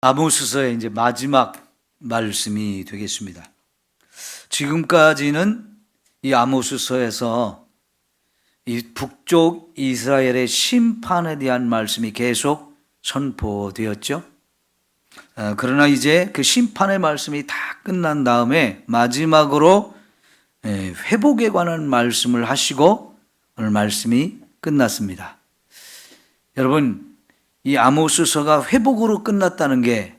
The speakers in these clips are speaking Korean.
아모스서의 이제 마지막 말씀이 되겠습니다. 지금까지는 이 아모스서에서 이 북쪽 이스라엘의 심판에 대한 말씀이 계속 선포되었죠. 그러나 이제 그 심판의 말씀이 다 끝난 다음에 마지막으로 회복에 관한 말씀을 하시고 오늘 말씀이 끝났습니다. 여러분, 이 아모스서가 회복으로 끝났다는 게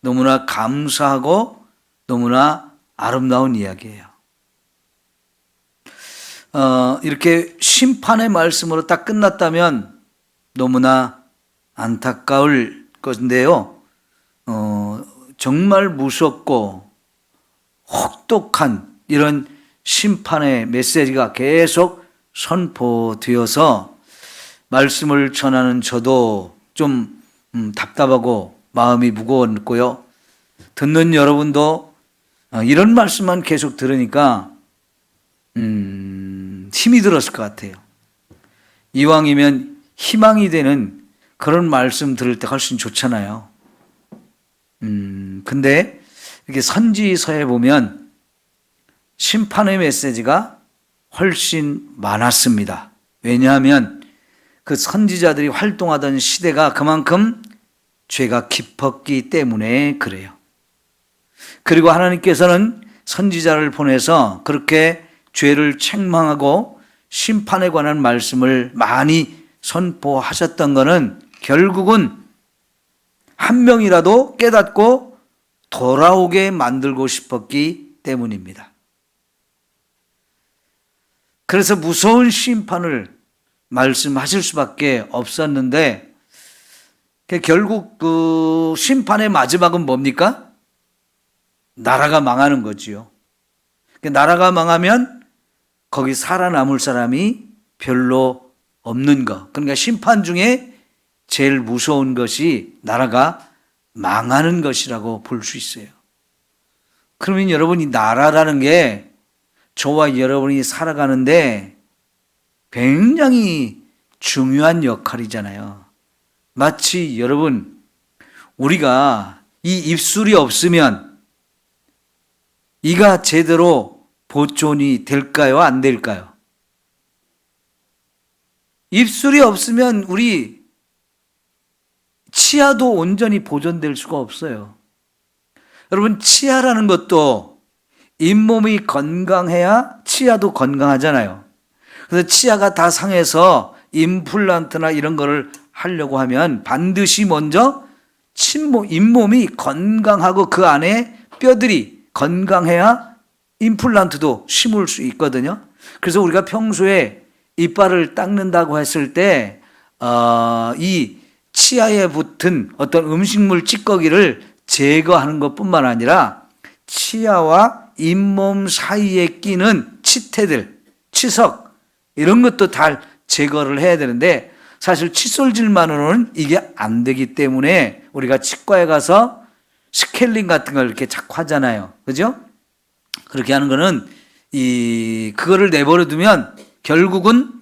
너무나 감사하고 너무나 아름다운 이야기예요. 이렇게 심판의 말씀으로 딱 끝났다면 너무나 안타까울 것인데요. 정말 무섭고 혹독한 이런 심판의 메시지가 계속 선포되어서 말씀을 전하는 저도 좀 답답하고 마음이 무거웠고요. 듣는 여러분도 이런 말씀만 계속 들으니까 힘이 들었을 것 같아요. 이왕이면 희망이 되는 그런 말씀 들을 때 훨씬 좋잖아요. 근데 이렇게 선지서에 보면 심판의 메시지가 훨씬 많았습니다. 왜냐하면 그 선지자들이 활동하던 시대가 그만큼 죄가 깊었기 때문에 그래요. 그리고 하나님께서는 선지자를 보내서 그렇게 죄를 책망하고 심판에 관한 말씀을 많이 선포하셨던 것은 결국은 한 명이라도 깨닫고 돌아오게 만들고 싶었기 때문입니다. 그래서 무서운 심판을 말씀하실 수밖에 없었는데 결국 그 심판의 마지막은 뭡니까? 나라가 망하는 거지요. 나라가 망하면 거기 살아남을 사람이 별로 없는 것. 그러니까 심판 중에 제일 무서운 것이 나라가 망하는 것이라고 볼 수 있어요. 그러면 여러분, 이 나라라는 게 저와 여러분이 살아가는데 굉장히 중요한 역할이잖아요. 마치 여러분, 우리가 이 입술이 없으면 이가 제대로 보존이 될까요? 안 될까요? 입술이 없으면 우리 치아도 온전히 보존될 수가 없어요. 여러분, 치아라는 것도 잇몸이 건강해야 치아도 건강하잖아요. 그래서 치아가 다 상해서 임플란트나 이런 거를 하려고 하면 반드시 먼저 잇몸이 건강하고 그 안에 뼈들이 건강해야 임플란트도 심을 수 있거든요. 그래서 우리가 평소에 이빨을 닦는다고 했을 때 이 치아에 붙은 어떤 음식물 찌꺼기를 제거하는 것뿐만 아니라 치아와 잇몸 사이에 끼는 치태들, 치석 이런 것도 다 제거를 해야 되는데 사실 칫솔질만으로는 이게 안 되기 때문에 우리가 치과에 가서 스케일링 같은 걸 이렇게 자꾸 하잖아요. 그죠? 그렇게 하는 거는 그거를 내버려 두면 결국은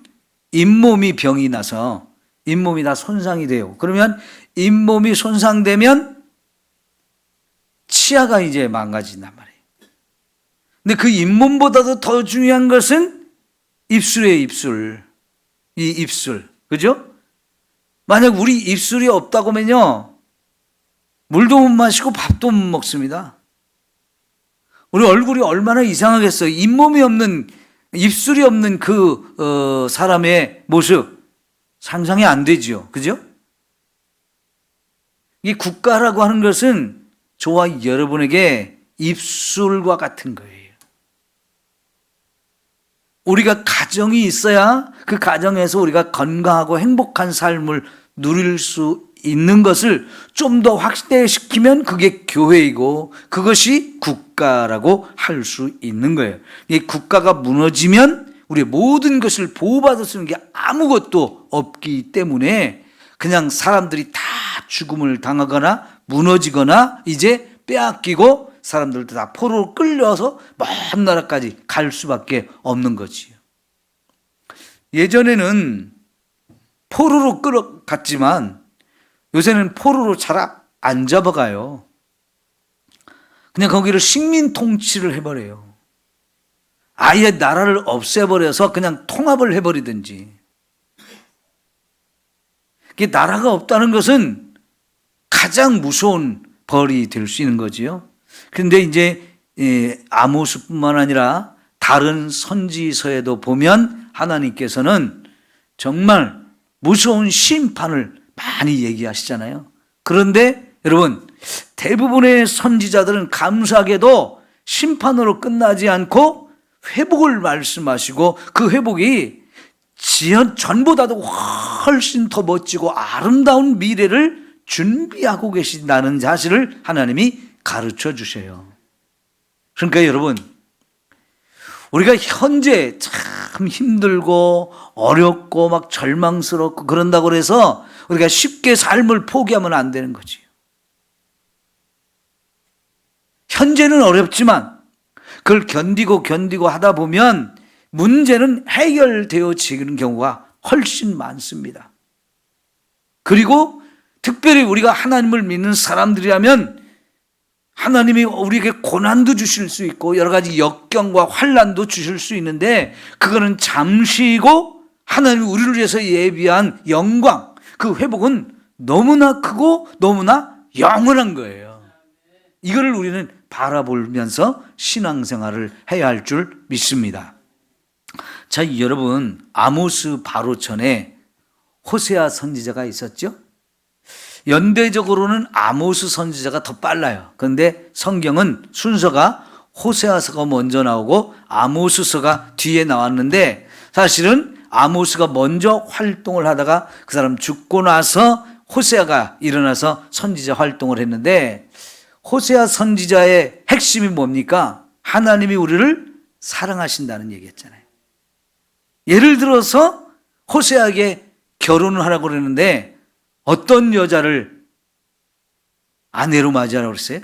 잇몸이 병이 나서 잇몸이 다 손상이 돼요. 그러면 잇몸이 손상되면 치아가 이제 망가진단 말이에요. 근데 그 잇몸보다도 더 중요한 것은 입술이에요, 입술. 이 입술. 그죠? 만약 우리 입술이 없다고 하면요, 물도 못 마시고 밥도 못 먹습니다. 우리 얼굴이 얼마나 이상하겠어요. 잇몸이 없는, 입술이 없는 그 사람의 모습 상상이 안 되지요. 그죠? 이 국가라고 하는 것은 저와 여러분에게 입술과 같은 거예요. 우리가 가정이 있어야 그 가정에서 우리가 건강하고 행복한 삶을 누릴 수 있는 것을 좀 더 확대시키면 그게 교회이고 그것이 국가라고 할 수 있는 거예요. 이 국가가 무너지면 우리의 모든 것을 보호받을 수 있는 게 아무것도 없기 때문에 그냥 사람들이 다 죽음을 당하거나 무너지거나 이제 빼앗기고 사람들도 다 포로로 끌려서 먼 나라까지 갈 수밖에 없는 거지요. 예전에는 포로로 끌어갔지만 요새는 포로로 잘 안 잡아가요. 그냥 거기를 식민 통치를 해버려요. 아예 나라를 없애버려서 그냥 통합을 해버리든지. 나라가 없다는 것은 가장 무서운 벌이 될 수 있는 거지요. 그런데 이제 아모스뿐만 아니라 다른 선지서에도 보면 하나님께서는 정말 무서운 심판을 많이 얘기하시잖아요. 그런데 여러분, 대부분의 선지자들은 감사하게도 심판으로 끝나지 않고 회복을 말씀하시고 그 회복이 전보다도 훨씬 더 멋지고 아름다운 미래를 준비하고 계신다는 사실을 하나님이 가르쳐 주셔요. 그러니까 여러분, 우리가 현재 참 힘들고 어렵고 막 절망스럽고 그런다고 해서 우리가 쉽게 삶을 포기하면 안 되는 거지. 현재는 어렵지만 그걸 견디고 하다 보면 문제는 해결되어지는 경우가 훨씬 많습니다. 그리고 특별히 우리가 하나님을 믿는 사람들이라면 하나님이 우리에게 고난도 주실 수 있고 여러 가지 역경과 환난도 주실 수 있는데 그거는 잠시이고 하나님이 우리를 위해서 예비한 영광, 그 회복은 너무나 크고 너무나 영원한 거예요. 이거를 우리는 바라보면서 신앙생활을 해야 할 줄 믿습니다. 자, 여러분, 아모스 바로 전에 호세아 선지자가 있었죠? 연대적으로는 아모스 선지자가 더 빨라요. 그런데 성경은 순서가 호세아서가 먼저 나오고 아모스서가 뒤에 나왔는데 사실은 아모스가 먼저 활동을 하다가 그 사람 죽고 나서 호세아가 일어나서 선지자 활동을 했는데 호세아 선지자의 핵심이 뭡니까? 하나님이 우리를 사랑하신다는 얘기였잖아요. 예를 들어서 호세아에게 결혼을 하라고 그러는데 어떤 여자를 아내로 맞이하라고 그랬어요?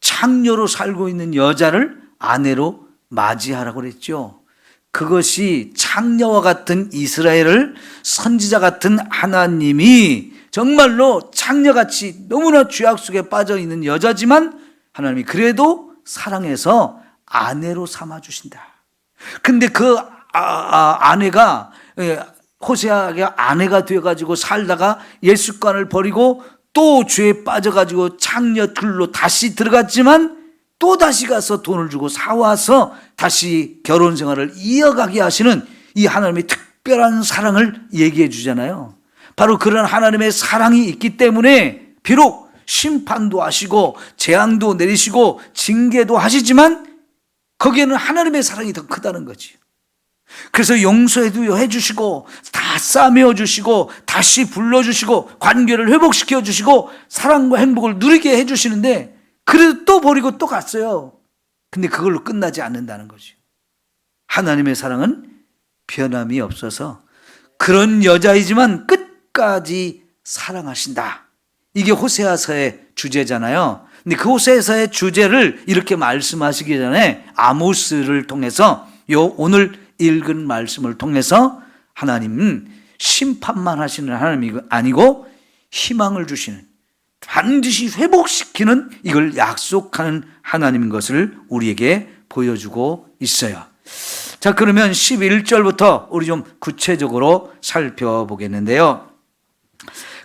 창녀로 살고 있는 여자를 아내로 맞이하라고 그랬죠. 그것이 창녀와 같은 이스라엘을 선지자 같은 하나님이 정말로 창녀같이 너무나 죄악 속에 빠져 있는 여자지만 하나님이 그래도 사랑해서 아내로 삼아주신다. 근데 그 아내가 호세아에게 아내가 되어가지고 살다가 예수관을 버리고 또 죄에 빠져가지고 창녀들로 다시 들어갔지만 또 다시 가서 돈을 주고 사와서 다시 결혼 생활을 이어가게 하시는 이 하나님의 특별한 사랑을 얘기해 주잖아요. 바로 그런 하나님의 사랑이 있기 때문에 비록 심판도 하시고 재앙도 내리시고 징계도 하시지만 거기에는 하나님의 사랑이 더 크다는 거지. 그래서 용서해도 해주시고 다 싸매어 주시고 다시 불러주시고 관계를 회복시켜 주시고 사랑과 행복을 누리게 해주시는데 그래도 또 버리고 또 갔어요. 근데 그걸로 끝나지 않는다는 거죠. 하나님의 사랑은 변함이 없어서 그런 여자이지만 끝까지 사랑하신다. 이게 호세아서의 주제잖아요. 근데 그 호세아서의 주제를 이렇게 말씀하시기 전에 아모스를 통해서 오늘 읽은 말씀을 통해서 하나님은 심판만 하시는 하나님이 아니고 희망을 주시는, 반드시 회복시키는, 이걸 약속하는 하나님인 것을 우리에게 보여주고 있어요. 자, 그러면 11절부터 우리 좀 구체적으로 살펴보겠는데요.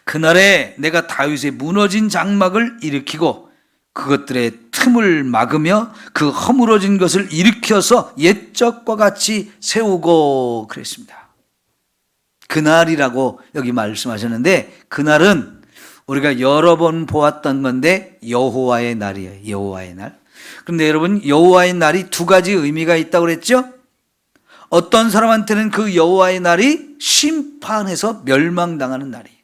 그날에 내가 다윗의 무너진 장막을 일으키고 그것들의 틈을 막으며 그 허물어진 것을 일으켜서 옛적과 같이 세우고 그랬습니다. 그날이라고 여기 말씀하셨는데 그날은 우리가 여러 번 보았던 건데 여호와의 날이에요. 여호와의 날. 그런데 여러분, 여호와의 날이 두 가지 의미가 있다고 그랬죠? 어떤 사람한테는 그 여호와의 날이 심판해서 멸망당하는 날이에요.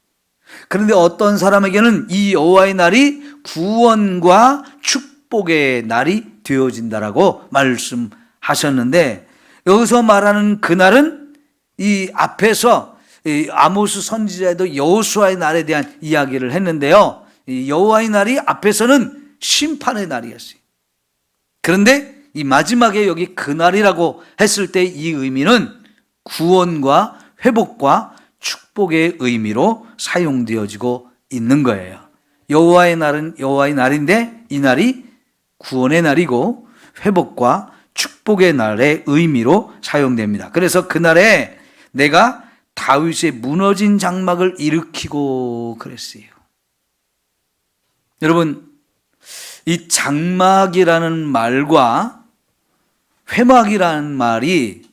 그런데 어떤 사람에게는 이 여호와의 날이 구원과 축복의 날이 되어진다라고 말씀하셨는데 여기서 말하는 그날은 이 앞에서 이 아모스 선지자에도 여호수아의 날에 대한 이야기를 했는데요. 이 여호와의 날이 앞에서는 심판의 날이었어요. 그런데 이 마지막에 여기 그날이라고 했을 때 이 의미는 구원과 회복과 축복의 의미로 사용되어지고 있는 거예요. 여호와의 날은 여호와의 날인데 이 날이 구원의 날이고 회복과 축복의 날의 의미로 사용됩니다. 그래서 그날에 내가 다윗의 무너진 장막을 일으키고 그랬어요. 여러분, 이 장막이라는 말과 회막이라는 말이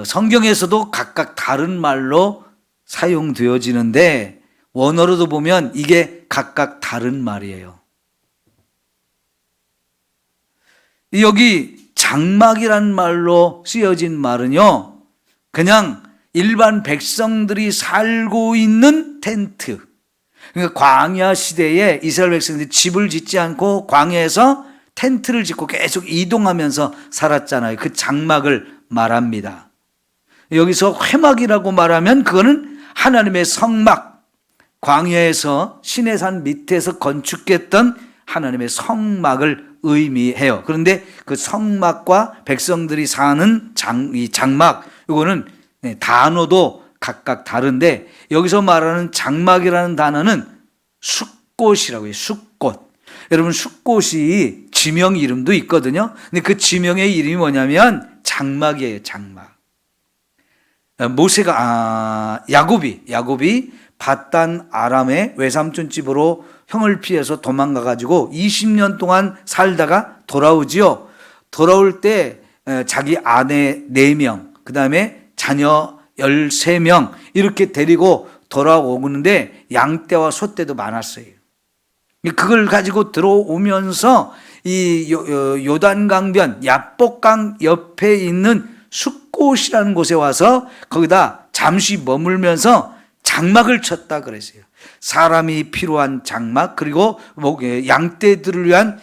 성경에서도 각각 다른 말로 사용되어지는데 원어로도 보면 이게 각각 다른 말이에요. 여기 장막이란 말로 쓰여진 말은요, 그냥 일반 백성들이 살고 있는 텐트. 그러니까 광야 시대에 이스라엘 백성들이 집을 짓지 않고 광야에서 텐트를 짓고 계속 이동하면서 살았잖아요. 그 장막을 말합니다. 여기서 회막이라고 말하면 그거는 하나님의 성막, 광야에서 시내산 밑에서 건축했던 하나님의 성막을 의미해요. 그런데 그 성막과 백성들이 사는 이 장막, 이거는 단어도 각각 다른데 여기서 말하는 장막이라는 단어는 숫꽃이라고 해요. 숫꽃. 여러분, 숫꽃이 지명 이름도 있거든요. 근데 그 지명의 이름이 뭐냐면 장막이에요. 장막. 야곱이 밧단 아람의 외삼촌 집으로 형을 피해서 도망가 가지고 20년 동안 살다가 돌아오지요. 돌아올 때 자기 아내 4명, 그다음에 자녀 13명 이렇게 데리고 돌아오는데 양떼와 소떼도 많았어요. 그걸 가지고 들어오면서 이 요단강변 야복강 옆에 있는 숫꽃이라는 곳에 와서 거기다 잠시 머물면서 장막을 쳤다 그랬어요. 사람이 필요한 장막, 그리고 양떼들을 위한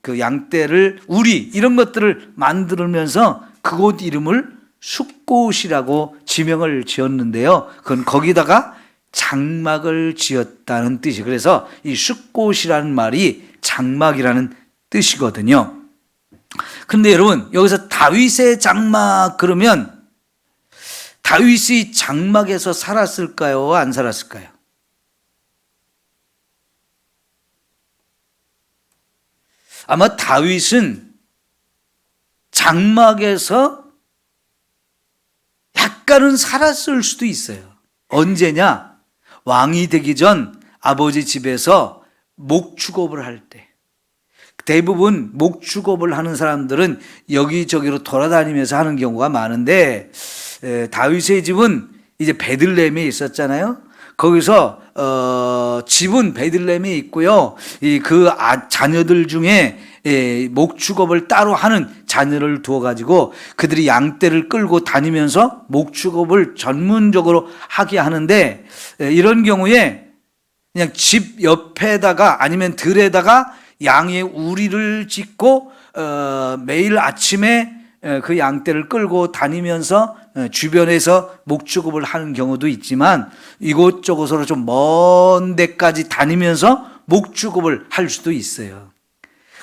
그 양떼를 우리 이런 것들을 만들면서 그곳 이름을 숫꽃이라고 지명을 지었는데요. 그건 거기다가 장막을 지었다는 뜻이. 그래서 이 숫꽃이라는 말이 장막이라는 뜻이거든요. 근데 여러분, 여기서 다윗의 장막 그러면 다윗이 장막에서 살았을까요? 안 살았을까요? 아마 다윗은 장막에서 약간은 살았을 수도 있어요. 언제냐? 왕이 되기 전 아버지 집에서 목축업을 할 때. 대부분 목축업을 하는 사람들은 여기저기로 돌아다니면서 하는 경우가 많은데 다윗의 집은 이제 베들레헴에 있었잖아요. 거기서 집은 베들레헴에 있고요. 그 자녀들 중에 목축업을 따로 하는 자녀를 두어 가지고 그들이 양떼를 끌고 다니면서 목축업을 전문적으로 하게 하는데 이런 경우에 그냥 집 옆에다가 아니면 들에다가 양의 우리를 짓고 매일 아침에 그 양떼를 끌고 다니면서 주변에서 목축업을 하는 경우도 있지만 이곳저곳으로 좀 먼 데까지 다니면서 목축업을 할 수도 있어요.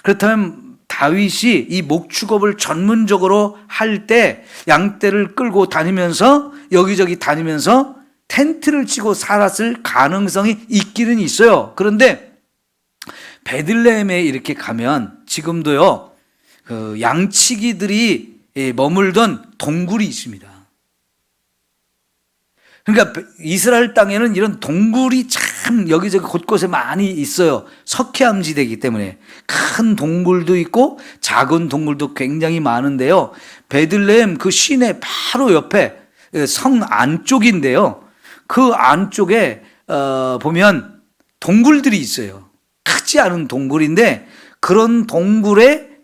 그렇다면 다윗이 이 목축업을 전문적으로 할 때 양떼를 끌고 다니면서 여기저기 다니면서 텐트를 치고 살았을 가능성이 있기는 있어요. 그런데 베들레헴에 이렇게 가면 지금도요, 그 양치기들이 머물던 동굴이 있습니다. 그러니까 이스라엘 땅에는 이런 동굴이 참 여기저기 곳곳에 많이 있어요. 석회암지대이기 때문에 큰 동굴도 있고 작은 동굴도 굉장히 많은데요. 베들레헴 그 시내 바로 옆에 성 안쪽인데요. 그 안쪽에 보면 동굴들이 있어요. 크지 않은 동굴인데 그런 동굴에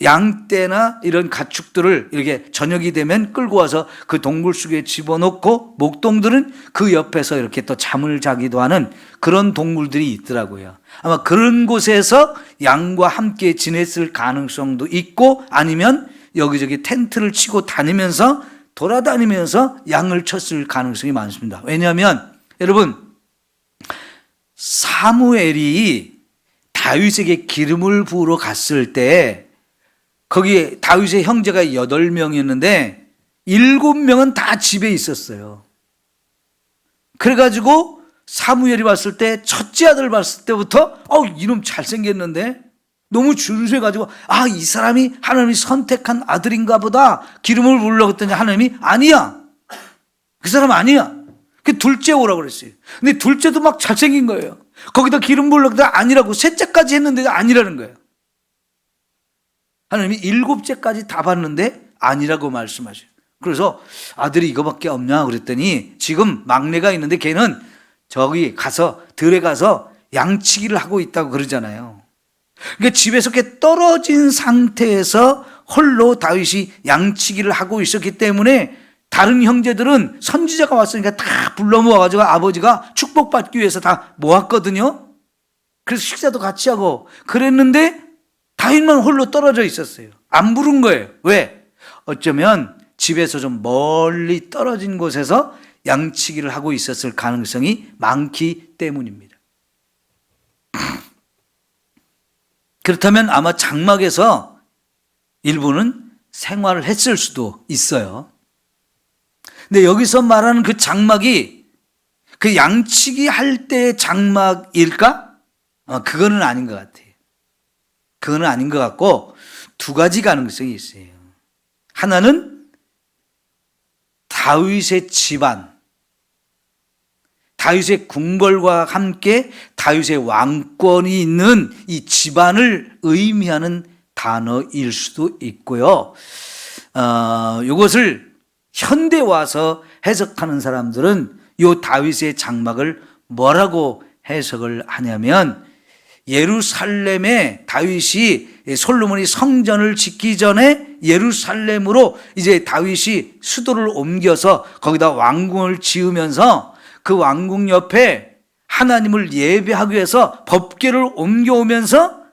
양떼나 이런 가축들을 이렇게 저녁이 되면 끌고 와서 그 동굴 속에 집어넣고 목동들은 그 옆에서 이렇게 또 잠을 자기도 하는 그런 동굴들이 있더라고요. 아마 그런 곳에서 양과 함께 지냈을 가능성도 있고 아니면 여기저기 텐트를 치고 다니면서 돌아다니면서 양을 쳤을 가능성이 많습니다. 왜냐하면 여러분, 사무엘이 다윗에게 기름을 부으러 갔을 때 거기 다윗의 형제가 8명이었는데 7명은 다 집에 있었어요. 그래가지고 사무엘이 봤을 때 첫째 아들 봤을 때부터 이놈 잘생겼는데 너무 준수해가지고 이 사람이 하나님이 선택한 아들인가 보다 기름을 부으려고 했더니 하나님이 아니야, 그 사람 아니야, 그 둘째 오라고 그랬어요. 근데 둘째도 막 잘생긴 거예요. 거기다 기름 부으려고 했더니 아니라고, 셋째까지 했는데 아니라는 거예요. 하나님이 일곱째까지 다 봤는데 아니라고 말씀하셔요. 그래서 아들이 이거밖에 없냐 그랬더니 지금 막내가 있는데 걔는 저기 가서 들에 가서 양치기를 하고 있다고 그러잖아요. 그러니까 집에서 이렇게 떨어진 상태에서 홀로 다윗이 양치기를 하고 있었기 때문에 다른 형제들은 선지자가 왔으니까 다 불러 모아가지고 아버지가 축복받기 위해서 다 모았거든요. 그래서 식사도 같이 하고 그랬는데 다윗만 홀로 떨어져 있었어요. 안 부른 거예요. 왜? 어쩌면 집에서 좀 멀리 떨어진 곳에서 양치기를 하고 있었을 가능성이 많기 때문입니다. 그렇다면 아마 장막에서 일부는 생활을 했을 수도 있어요. 근데 여기서 말하는 그 장막이 그 양치기 할 때의 장막일까? 그거는 아닌 것 같아요. 그거는 아닌 것 같고 두 가지 가능성이 있어요. 하나는 다윗의 집안, 다윗의 궁궐과 함께 다윗의 왕권이 있는 이 집안을 의미하는 단어일 수도 있고요. 이것을 현대 와서 해석하는 사람들은 이 다윗의 장막을 뭐라고 해석을 하냐면 예루살렘에 다윗이 솔로몬이 성전을 짓기 전에 예루살렘으로 이제 다윗이 수도를 옮겨서 거기다 왕궁을 지으면서 그 왕궁 옆에 하나님을 예배하기 위해서 법궤를 옮겨오면서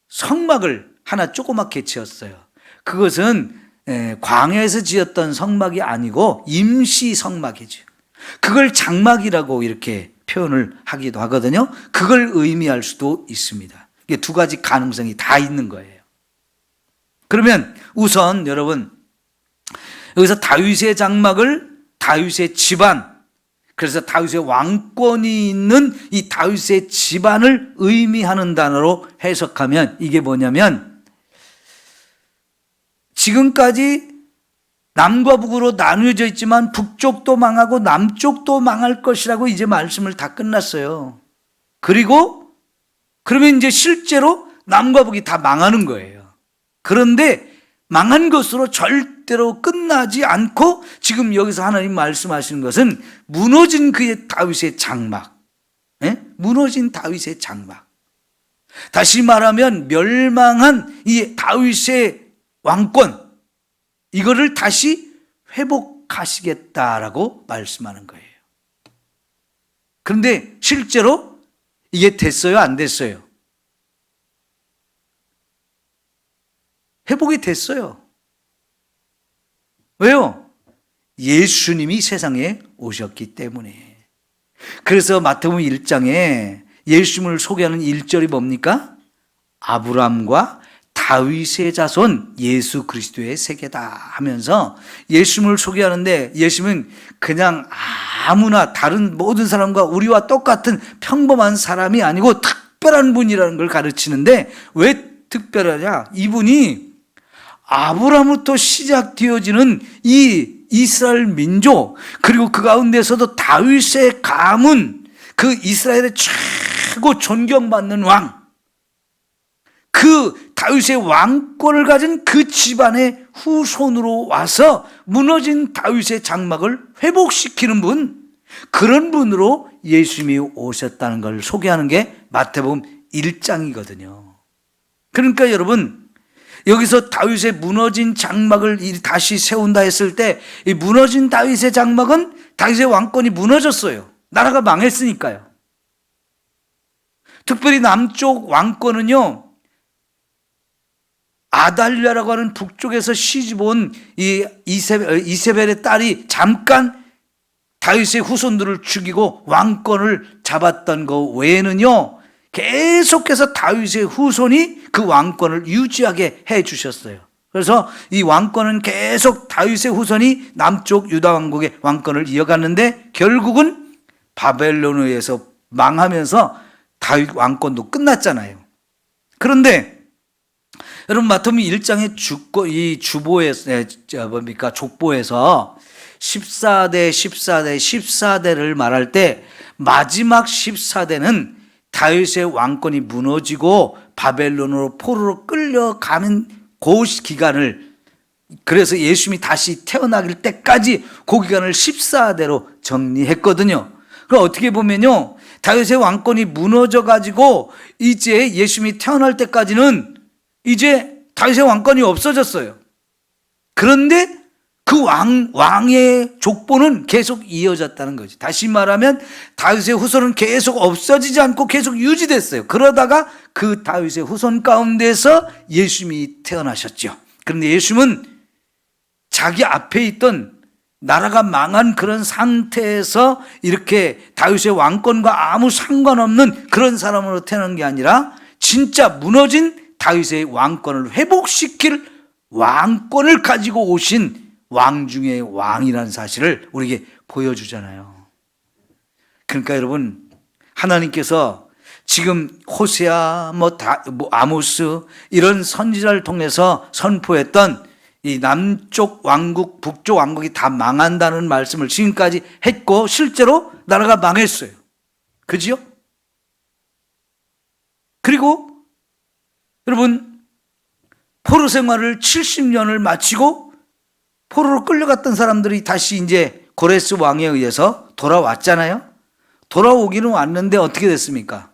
성막을 하나 조그맣게 지었어요. 그것은 광야에서 지었던 성막이 아니고 임시 성막이죠. 그걸 장막이라고 이렇게 표현을 하기도 하거든요. 그걸 의미할 수도 있습니다. 이게 두 가지 가능성이 다 있는 거예요. 그러면 우선 여러분 여기서 다윗의 장막을 다윗의 집안, 그래서 다윗의 왕권이 있는 이 다윗의 집안을 의미하는 단어로 해석하면 이게 뭐냐면 지금까지 남과 북으로 나누어져 있지만 북쪽도 망하고 남쪽도 망할 것이라고 이제 말씀을 다 끝났어요. 그러면 이제 실제로 남과 북이 다 망하는 거예요. 그런데 망한 것으로 절대로 끝나지 않고 지금 여기서 하나님 말씀하시는 것은 무너진 그의 다윗의 장막, 무너진 다윗의 장막. 다시 말하면 멸망한 이 다윗의 왕권, 이거를 다시 회복하시겠다라고 말씀하는 거예요. 그런데 실제로 이게 됐어요? 안 됐어요? 회복이 됐어요. 왜요? 예수님이 세상에 오셨기 때문에. 그래서 마태복음 1장에 예수님을 소개하는 1절이 뭡니까? 아브라함과 다윗의 자손 예수 그리스도의 세계다 하면서 예수님을 소개하는데 예수님은 그냥 아무나 다른 모든 사람과 우리와 똑같은 평범한 사람이 아니고 특별한 분이라는 걸 가르치는데 왜 특별하냐? 이분이 아브라함부터 시작되어지는 이 이스라엘 민족, 그리고 그 가운데서도 다윗의 가문, 그 이스라엘의 최고 존경받는 왕, 그 다윗의 왕권을 가진 그 집안의 후손으로 와서 무너진 다윗의 장막을 회복시키는 분, 그런 분으로 예수님이 오셨다는 걸 소개하는 게 마태복음 1장이거든요. 그러니까 여러분, 여기서 다윗의 무너진 장막을 다시 세운다 했을 때 이 무너진 다윗의 장막은 다윗의 왕권이 무너졌어요. 나라가 망했으니까요. 특별히 남쪽 왕권은요, 아달랴라고 하는 북쪽에서 시집온 이 이세벨의 딸이 잠깐 다윗의 후손들을 죽이고 왕권을 잡았던 거 외에는요, 계속해서 다윗의 후손이 그 왕권을 유지하게 해 주셨어요. 그래서 이 왕권은 계속 다윗의 후손이 남쪽 유다 왕국의 왕권을 이어갔는데 결국은 바벨론에 의해서 망하면서 다윗 왕권도 끝났잖아요. 그런데 여러분 마태복음 1장의 족보에서 14대 14대 14대를 말할 때 마지막 14대는 다윗의 왕권이 무너지고 바벨론으로 포로로 끌려가는 그 기간을, 그래서 예수님이 다시 태어나길 때까지 그 기간을 14대로 정리했거든요. 그럼 어떻게 보면요, 다윗의 왕권이 무너져 가지고 이제 예수님이 태어날 때까지는 이제 다윗의 왕권이 없어졌어요. 그런데 그 왕의 족보는 계속 이어졌다는 거죠. 다시 말하면 다윗의 후손은 계속 없어지지 않고 계속 유지됐어요. 그러다가 그 다윗의 후손 가운데서 예수님이 태어나셨죠. 그런데 예수님은 자기 앞에 있던 나라가 망한 그런 상태에서 이렇게 다윗의 왕권과 아무 상관없는 그런 사람으로 태어난 게 아니라 진짜 무너진 다윗의 왕권을 회복시킬 왕권을 가지고 오신 왕 중의 왕이라는 사실을 우리에게 보여주잖아요. 그러니까 여러분, 하나님께서 지금 호세아, 아모스 이런 선지자를 통해서 선포했던 이 남쪽 왕국, 북쪽 왕국이 다 망한다는 말씀을 지금까지 했고 실제로 나라가 망했어요. 그지요? 그리고 여러분, 포로 생활을 70년을 마치고 포로로 끌려갔던 사람들이 다시 이제 고레스 왕에 의해서 돌아왔잖아요. 돌아오기는 왔는데 어떻게 됐습니까?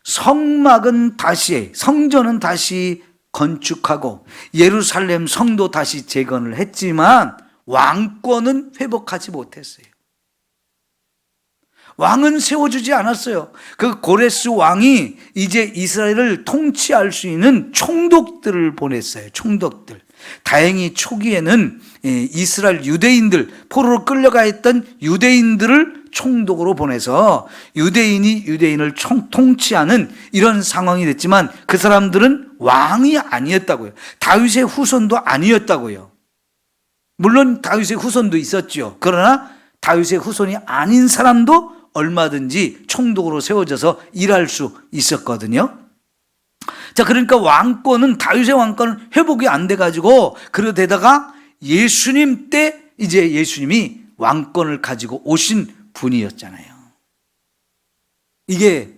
성전은 다시 건축하고 예루살렘 성도 다시 재건을 했지만 왕권은 회복하지 못했어요. 왕은 세워주지 않았어요. 그 고레스 왕이 이제 이스라엘을 통치할 수 있는 총독들을 보냈어요. 총독들. 다행히 초기에는 이스라엘 유대인들, 포로로 끌려가 있던 유대인들을 총독으로 보내서 유대인이 유대인을 통치하는 이런 상황이 됐지만 그 사람들은 왕이 아니었다고요. 다윗의 후손도 아니었다고요. 물론 다윗의 후손도 있었죠. 그러나 다윗의 후손이 아닌 사람도 얼마든지 총독으로 세워져서 일할 수 있었거든요. 자, 그러니까 왕권은, 다윗의 왕권은 회복이 안 돼가지고, 그러다가 예수님 때 이제 예수님이 왕권을 가지고 오신 분이었잖아요. 이게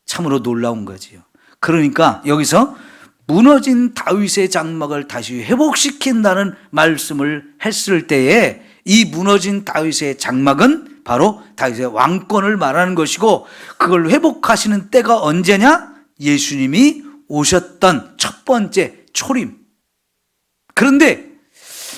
참으로 놀라운 거지요. 그러니까 여기서 무너진 다윗의 장막을 다시 회복시킨다는 말씀을 했을 때에 이 무너진 다윗의 장막은 바로 다윗의 왕권을 말하는 것이고, 그걸 회복하시는 때가 언제냐? 예수님이 오셨던 첫 번째 초림. 그런데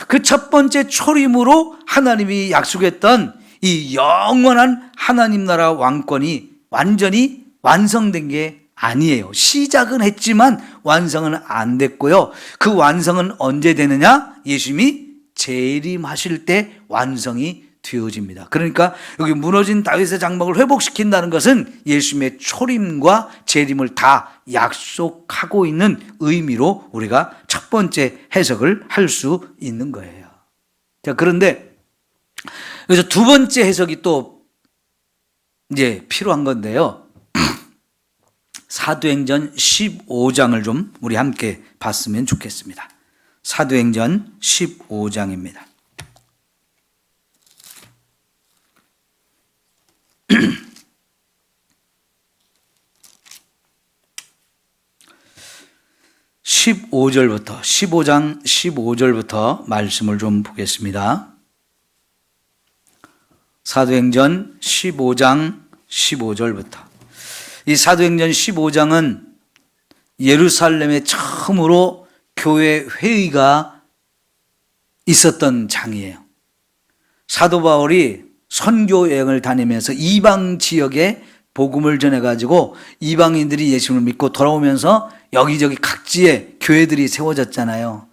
그 첫 번째 초림으로 하나님이 약속했던 이 영원한 하나님 나라 왕권이 완전히 완성된 게 아니에요. 시작은 했지만 완성은 안 됐고요. 그 완성은 언제 되느냐? 예수님이 재림하실 때 완성이 되어집니다. 그러니까 여기 무너진 다윗의 장막을 회복시킨다는 것은 예수님의 초림과 재림을 다 약속하고 있는 의미로 우리가 첫 번째 해석을 할 수 있는 거예요. 자, 그런데 여기서 두 번째 해석이 또 이제 필요한 건데요. 사도행전 15장을 좀 우리 함께 봤으면 좋겠습니다. 사도행전 15장입니다. (15절부터) 15장 15절부터 말씀을 좀 보겠습니다. 사도행전 15장 15절부터. 이 사도행전 15장은 예루살렘에 처음으로 교회 회의가 있었던 장이에요. 사도 바울이 선교 여행을 다니면서 이방 지역에 복음을 전해가지고 이방인들이 예수님을 믿고 돌아오면서 여기저기 각지에 교회들이 세워졌잖아요.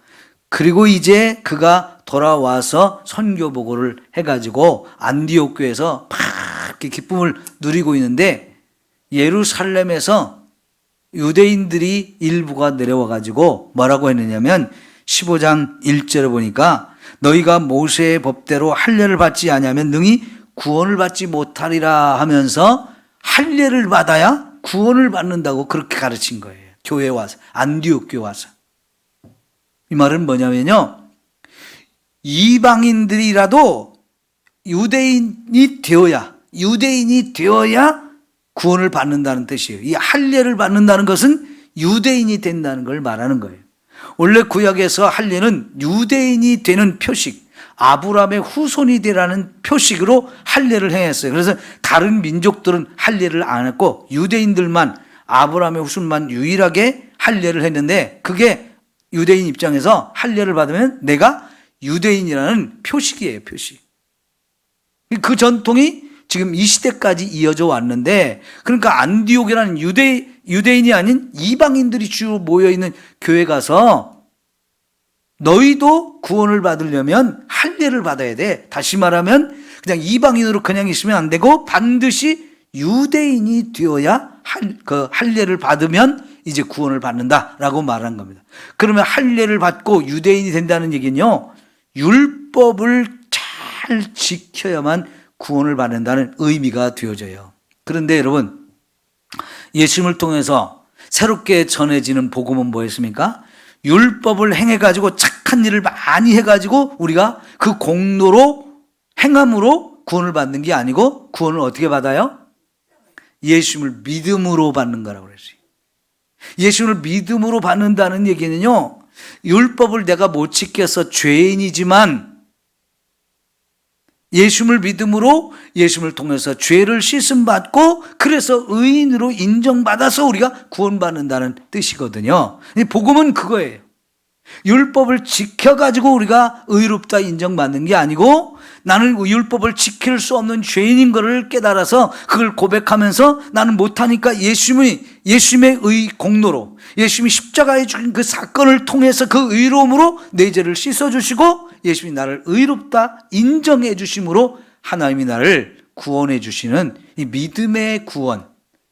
그리고 이제 그가 돌아와서 선교 보고를 해가지고 안디옥 교회에서 막 이렇게 기쁨을 누리고 있는데, 예루살렘에서 유대인들이 일부가 내려와가지고 뭐라고 했느냐면 15장 1절에 보니까 너희가 모세의 법대로 할례를 받지 아니하면 능히 구원을 받지 못하리라 하면서 할례를 받아야 구원을 받는다고 그렇게 가르친 거예요. 교회에 와서, 안디옥 교회 와서. 이 말은 뭐냐면요, 이방인들이라도 유대인이 되어야 구원을 받는다는 뜻이에요. 이 할례를 받는다는 것은 유대인이 된다는 걸 말하는 거예요. 원래 구약에서 할례는 유대인이 되는 표식, 아브라함의 후손이 되라는 표식으로 할례를 행했어요. 그래서 다른 민족들은 할례를 안 했고 유대인들만, 아브라함의 후손만 유일하게 할례를 했는데, 그게 유대인 입장에서 할례를 받으면 내가 유대인이라는 표식이에요, 표식. 그 전통이 지금 이 시대까지 이어져 왔는데, 그러니까 안디옥이라는 유대인이 아닌 이방인들이 주로 모여있는 교회 가서 너희도 구원을 받으려면 할례를 받아야 돼. 다시 말하면 그냥 이방인으로 그냥 있으면 안 되고 반드시 유대인이 되어야 할례를 받으면 이제 구원을 받는다라고 말한 겁니다. 그러면 할례를 받고 유대인이 된다는 얘기는요, 율법을 잘 지켜야만 구원을 받는다는 의미가 되어져요. 그런데 여러분, 예수님을 통해서 새롭게 전해지는 복음은 뭐였습니까? 율법을 행해가지고 착한 일을 많이 해가지고 우리가 그 공로로 행함으로 구원을 받는 게 아니고, 구원을 어떻게 받아요? 예수님을 믿음으로 받는 거라고 그랬어요. 예수님을 믿음으로 받는다는 얘기는요, 율법을 내가 못 지켜서 죄인이지만 예수님을 믿음으로, 예수님을 통해서 죄를 씻음받고 그래서 의인으로 인정받아서 우리가 구원받는다는 뜻이거든요. 복음은 그거예요. 율법을 지켜가지고 우리가 의롭다 인정받는 게 아니고, 나는 율법을 지킬 수 없는 죄인인 것을 깨달아서 그걸 고백하면서 나는 못하니까 예수님의 의 공로로, 예수님이 십자가에 죽인 그 사건을 통해서 그 의로움으로 내 죄를 씻어주시고 예수님이 나를 의롭다 인정해 주심으로 하나님이 나를 구원해 주시는 이 믿음의 구원,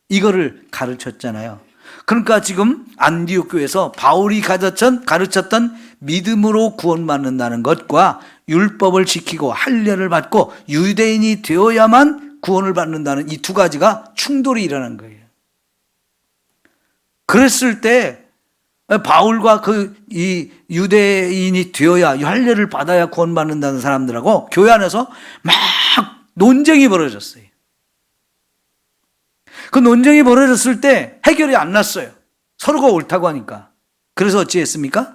이거를 가르쳤잖아요. 그러니까 지금 안디옥 교회에서 바울이 가르쳤던 믿음으로 구원받는다는 것과 율법을 지키고 할례를 받고 유대인이 되어야만 구원을 받는다는 이 두 가지가 충돌이 일어난 거예요. 그랬을 때 바울과 이 유대인이 되어야, 할례를 받아야 구원받는다는 사람들하고 교회 안에서 막 논쟁이 벌어졌어요. 그 논쟁이 벌어졌을 때 해결이 안 났어요. 서로가 옳다고 하니까. 그래서 어찌했습니까?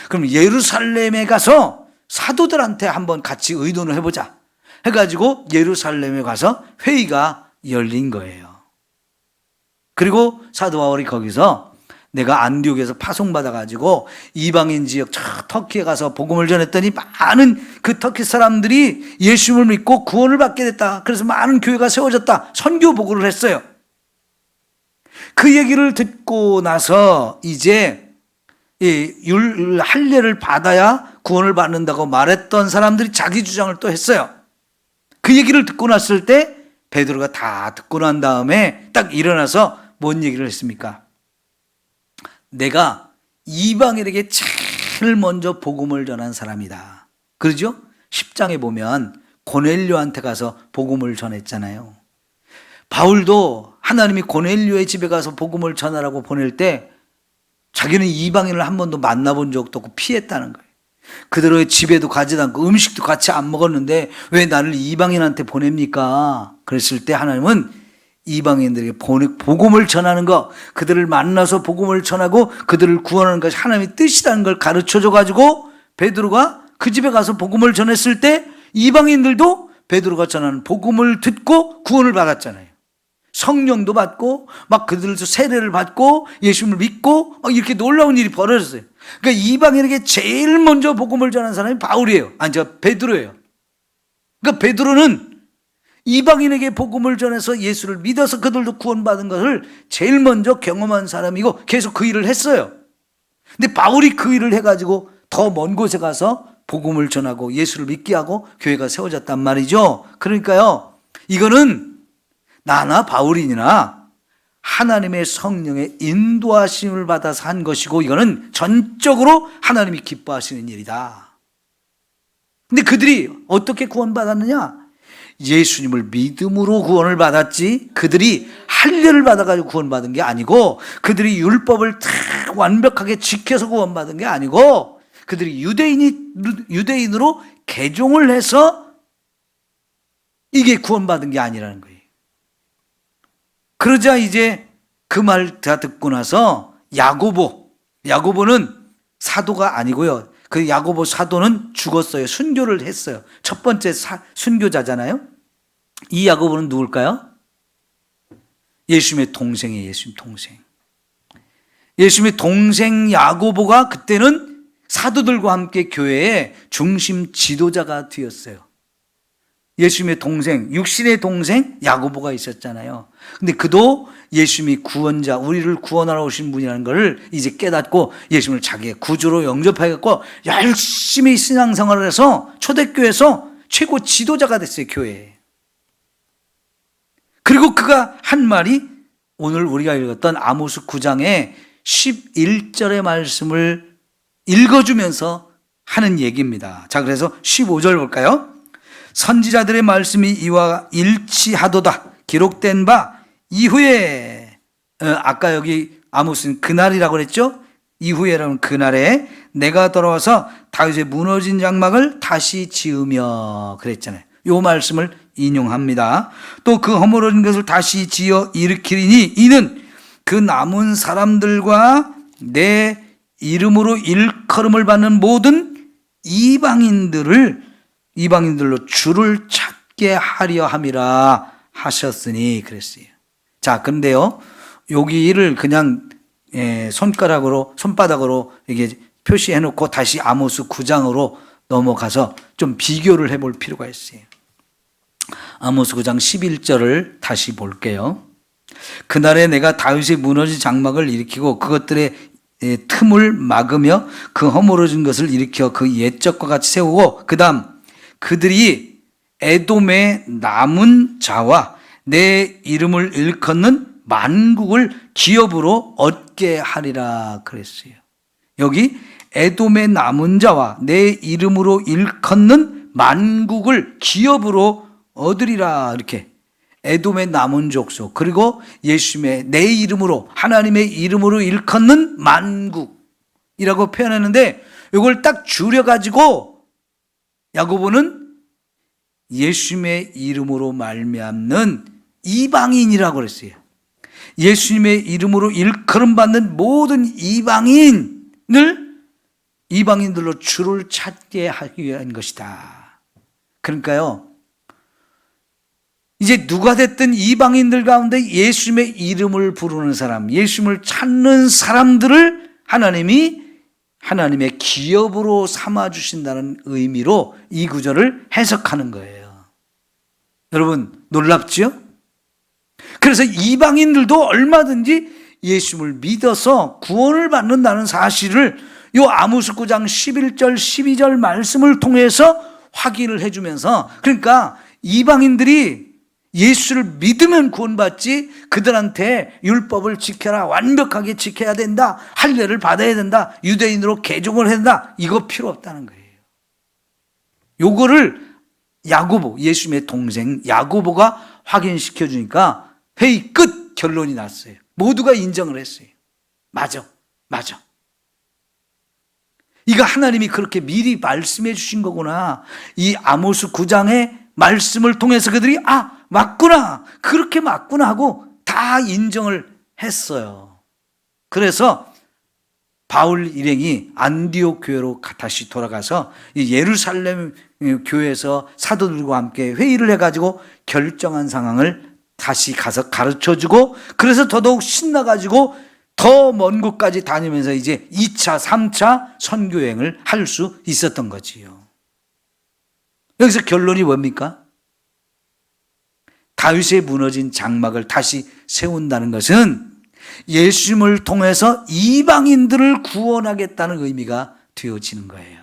그럼 예루살렘에 가서 사도들한테 한번 같이 의논을 해보자 해가지고 예루살렘에 가서 회의가 열린 거예요. 그리고 사도 바울이 거기서 내가 안디옥에서 파송받아가지고 이방인 지역 터키에 가서 복음을 전했더니 많은 그 터키 사람들이 예수님을 믿고 구원을 받게 됐다. 그래서 많은 교회가 세워졌다. 선교 보고를 했어요. 그 얘기를 듣고 나서 이제 할례를 받아야 구원을 받는다고 말했던 사람들이 자기 주장을 또 했어요. 그 얘기를 듣고 났을 때 베드로가 다 듣고 난 다음에 딱 일어나서 뭔 얘기를 했습니까? 내가 이방인에게 제일 먼저 복음을 전한 사람이다. 그러죠? 10장에 보면 고넬료한테 가서 복음을 전했잖아요. 바울도 하나님이 고넬료의 집에 가서 복음을 전하라고 보낼 때 자기는 이방인을 한 번도 만나본 적도 없고 피했다는 거예요. 그들의 집에도 가지도 않고 음식도 같이 안 먹었는데 왜 나를 이방인한테 보냅니까? 그랬을 때 하나님은 이방인들에게 복음을 전하는 것, 그들을 만나서 복음을 전하고 그들을 구원하는 것이 하나님의 뜻이라는 걸 가르쳐줘 가지고 베드로가 그 집에 가서 복음을 전했을 때 이방인들도 베드로가 전하는 복음을 듣고 구원을 받았잖아요. 성령도 받고 막 그들도 세례를 받고 예수님을 믿고 이렇게 놀라운 일이 벌어졌어요. 그러니까 이방인에게 제일 먼저 복음을 전한 사람이 바울이에요. 베드로예요. 그러니까 베드로는 이방인에게 복음을 전해서 예수를 믿어서 그들도 구원받은 것을 제일 먼저 경험한 사람이고 계속 그 일을 했어요. 근데 바울이 그 일을 해가지고 더 먼 곳에 가서 복음을 전하고 예수를 믿게 하고 교회가 세워졌단 말이죠. 그러니까요, 이거는 나나 바울이나 하나님의 성령의 인도하심을 받아서 한 것이고 이거는 전적으로 하나님이 기뻐하시는 일이다. 근데 그들이 어떻게 구원받았느냐? 예수님을 믿음으로 구원을 받았지, 그들이 할례를 받아가지고 구원받은 게 아니고, 그들이 율법을 다 완벽하게 지켜서 구원받은 게 아니고, 그들이 유대인으로 개종을 해서 이게 구원받은 게 아니라는 거예요. 그러자 이제 그 말 다 듣고 나서 야고보는 사도가 아니고요. 그 야고보 사도는 죽었어요. 순교를 했어요. 첫 번째 순교자잖아요. 이 야고보는 누굴까요? 예수님의 동생이에요. 예수님 동생. 예수님의 동생 야고보가 그때는 사도들과 함께 교회의 중심 지도자가 되었어요. 예수님의 동생, 육신의 동생 야고보가 있었잖아요. 근데 그도 예수님이 구원자, 우리를 구원하러 오신 분이라는 것을 이제 깨닫고 예수님을 자기의 구주로 영접하였고 열심히 신앙생활을 해서 초대교회에서 최고 지도자가 됐어요, 교회에. 그리고 그가 한 말이 오늘 우리가 읽었던 아모스 9장의 11절의 말씀을 읽어주면서 하는 얘기입니다. 자, 그래서 15절 볼까요? 선지자들의 말씀이 이와 일치하도다. 기록된 바 이후에, 아까 여기 아모스는 그날이라고 그랬죠? 이후에라는 그날에 내가 돌아와서 다윗의 무너진 장막을 다시 지으며 그랬잖아요. 이 말씀을 인용합니다. 또 그 허물어진 것을 다시 지어 일으키리니 이는 그 남은 사람들과 내 이름으로 일컬음을 받는 모든 이방인들로 주를 찾게 하려 함이라 하셨으니 그랬어요. 자, 근데요, 여기를 그냥 손바닥으로 이게 표시해 놓고 다시 아모스 9장으로 넘어가서 좀 비교를 해볼 필요가 있어요. 아모스 9장 11절을 다시 볼게요. 그날에 내가 다윗의 무너진 장막을 일으키고 그것들의 틈을 막으며 그 허물어진 것을 일으켜 그 옛적과 같이 세우고 그 다음 그들이 에돔의 남은 자와 내 이름을 일컫는 만국을 기업으로 얻게 하리라 그랬어요. 여기 에돔의 남은 자와 내 이름으로 일컫는 만국을 기업으로 얻으리라, 이렇게 에돔의 남은 족속, 그리고 예수님의 내 이름으로, 하나님의 이름으로 일컫는 만국이라고 표현했는데 이걸 딱 줄여가지고 야고보는 예수님의 이름으로 말미암는 이방인이라고 그랬어요. 예수님의 이름으로 일컬음 받는 모든 이방인들로 주를 찾게 하기 위한 것이다. 그러니까요, 이제 누가 됐든 이방인들 가운데 예수님의 이름을 부르는 사람, 예수님을 찾는 사람들을 하나님이 하나님의 기업으로 삼아주신다는 의미로 이 구절을 해석하는 거예요. 여러분, 놀랍죠? 그래서 이방인들도 얼마든지 예수님을 믿어서 구원을 받는다는 사실을 이 아모스 9장 11절 12절 말씀을 통해서 확인을 해주면서, 그러니까 이방인들이 예수를 믿으면 구원받지 그들한테 율법을 지켜라, 완벽하게 지켜야 된다, 할례를 받아야 된다, 유대인으로 개종을 해야 된다, 이거 필요 없다는 거예요. 요거를 야고보, 예수님의 동생 야고보가 확인시켜 주니까 회의 끝, 결론이 났어요. 모두가 인정을 했어요. 맞아. 이거 하나님이 그렇게 미리 말씀해 주신 거구나. 이 아모스 9장의 말씀을 통해서 그들이 맞구나, 그렇게 맞구나 하고 다 인정을 했어요. 그래서 바울 일행이 안디옥 교회로 다시 돌아가서 예루살렘 교회에서 사도들과 함께 회의를 해가지고 결정한 상황을 다시 가서 가르쳐주고, 그래서 더더욱 신나가지고 더 먼 곳까지 다니면서 이제 2차, 3차 선교여행을 할 수 있었던 거지요. 여기서 결론이 뭡니까? 다윗의 무너진 장막을 다시 세운다는 것은 예수님을 통해서 이방인들을 구원하겠다는 의미가 되어지는 거예요.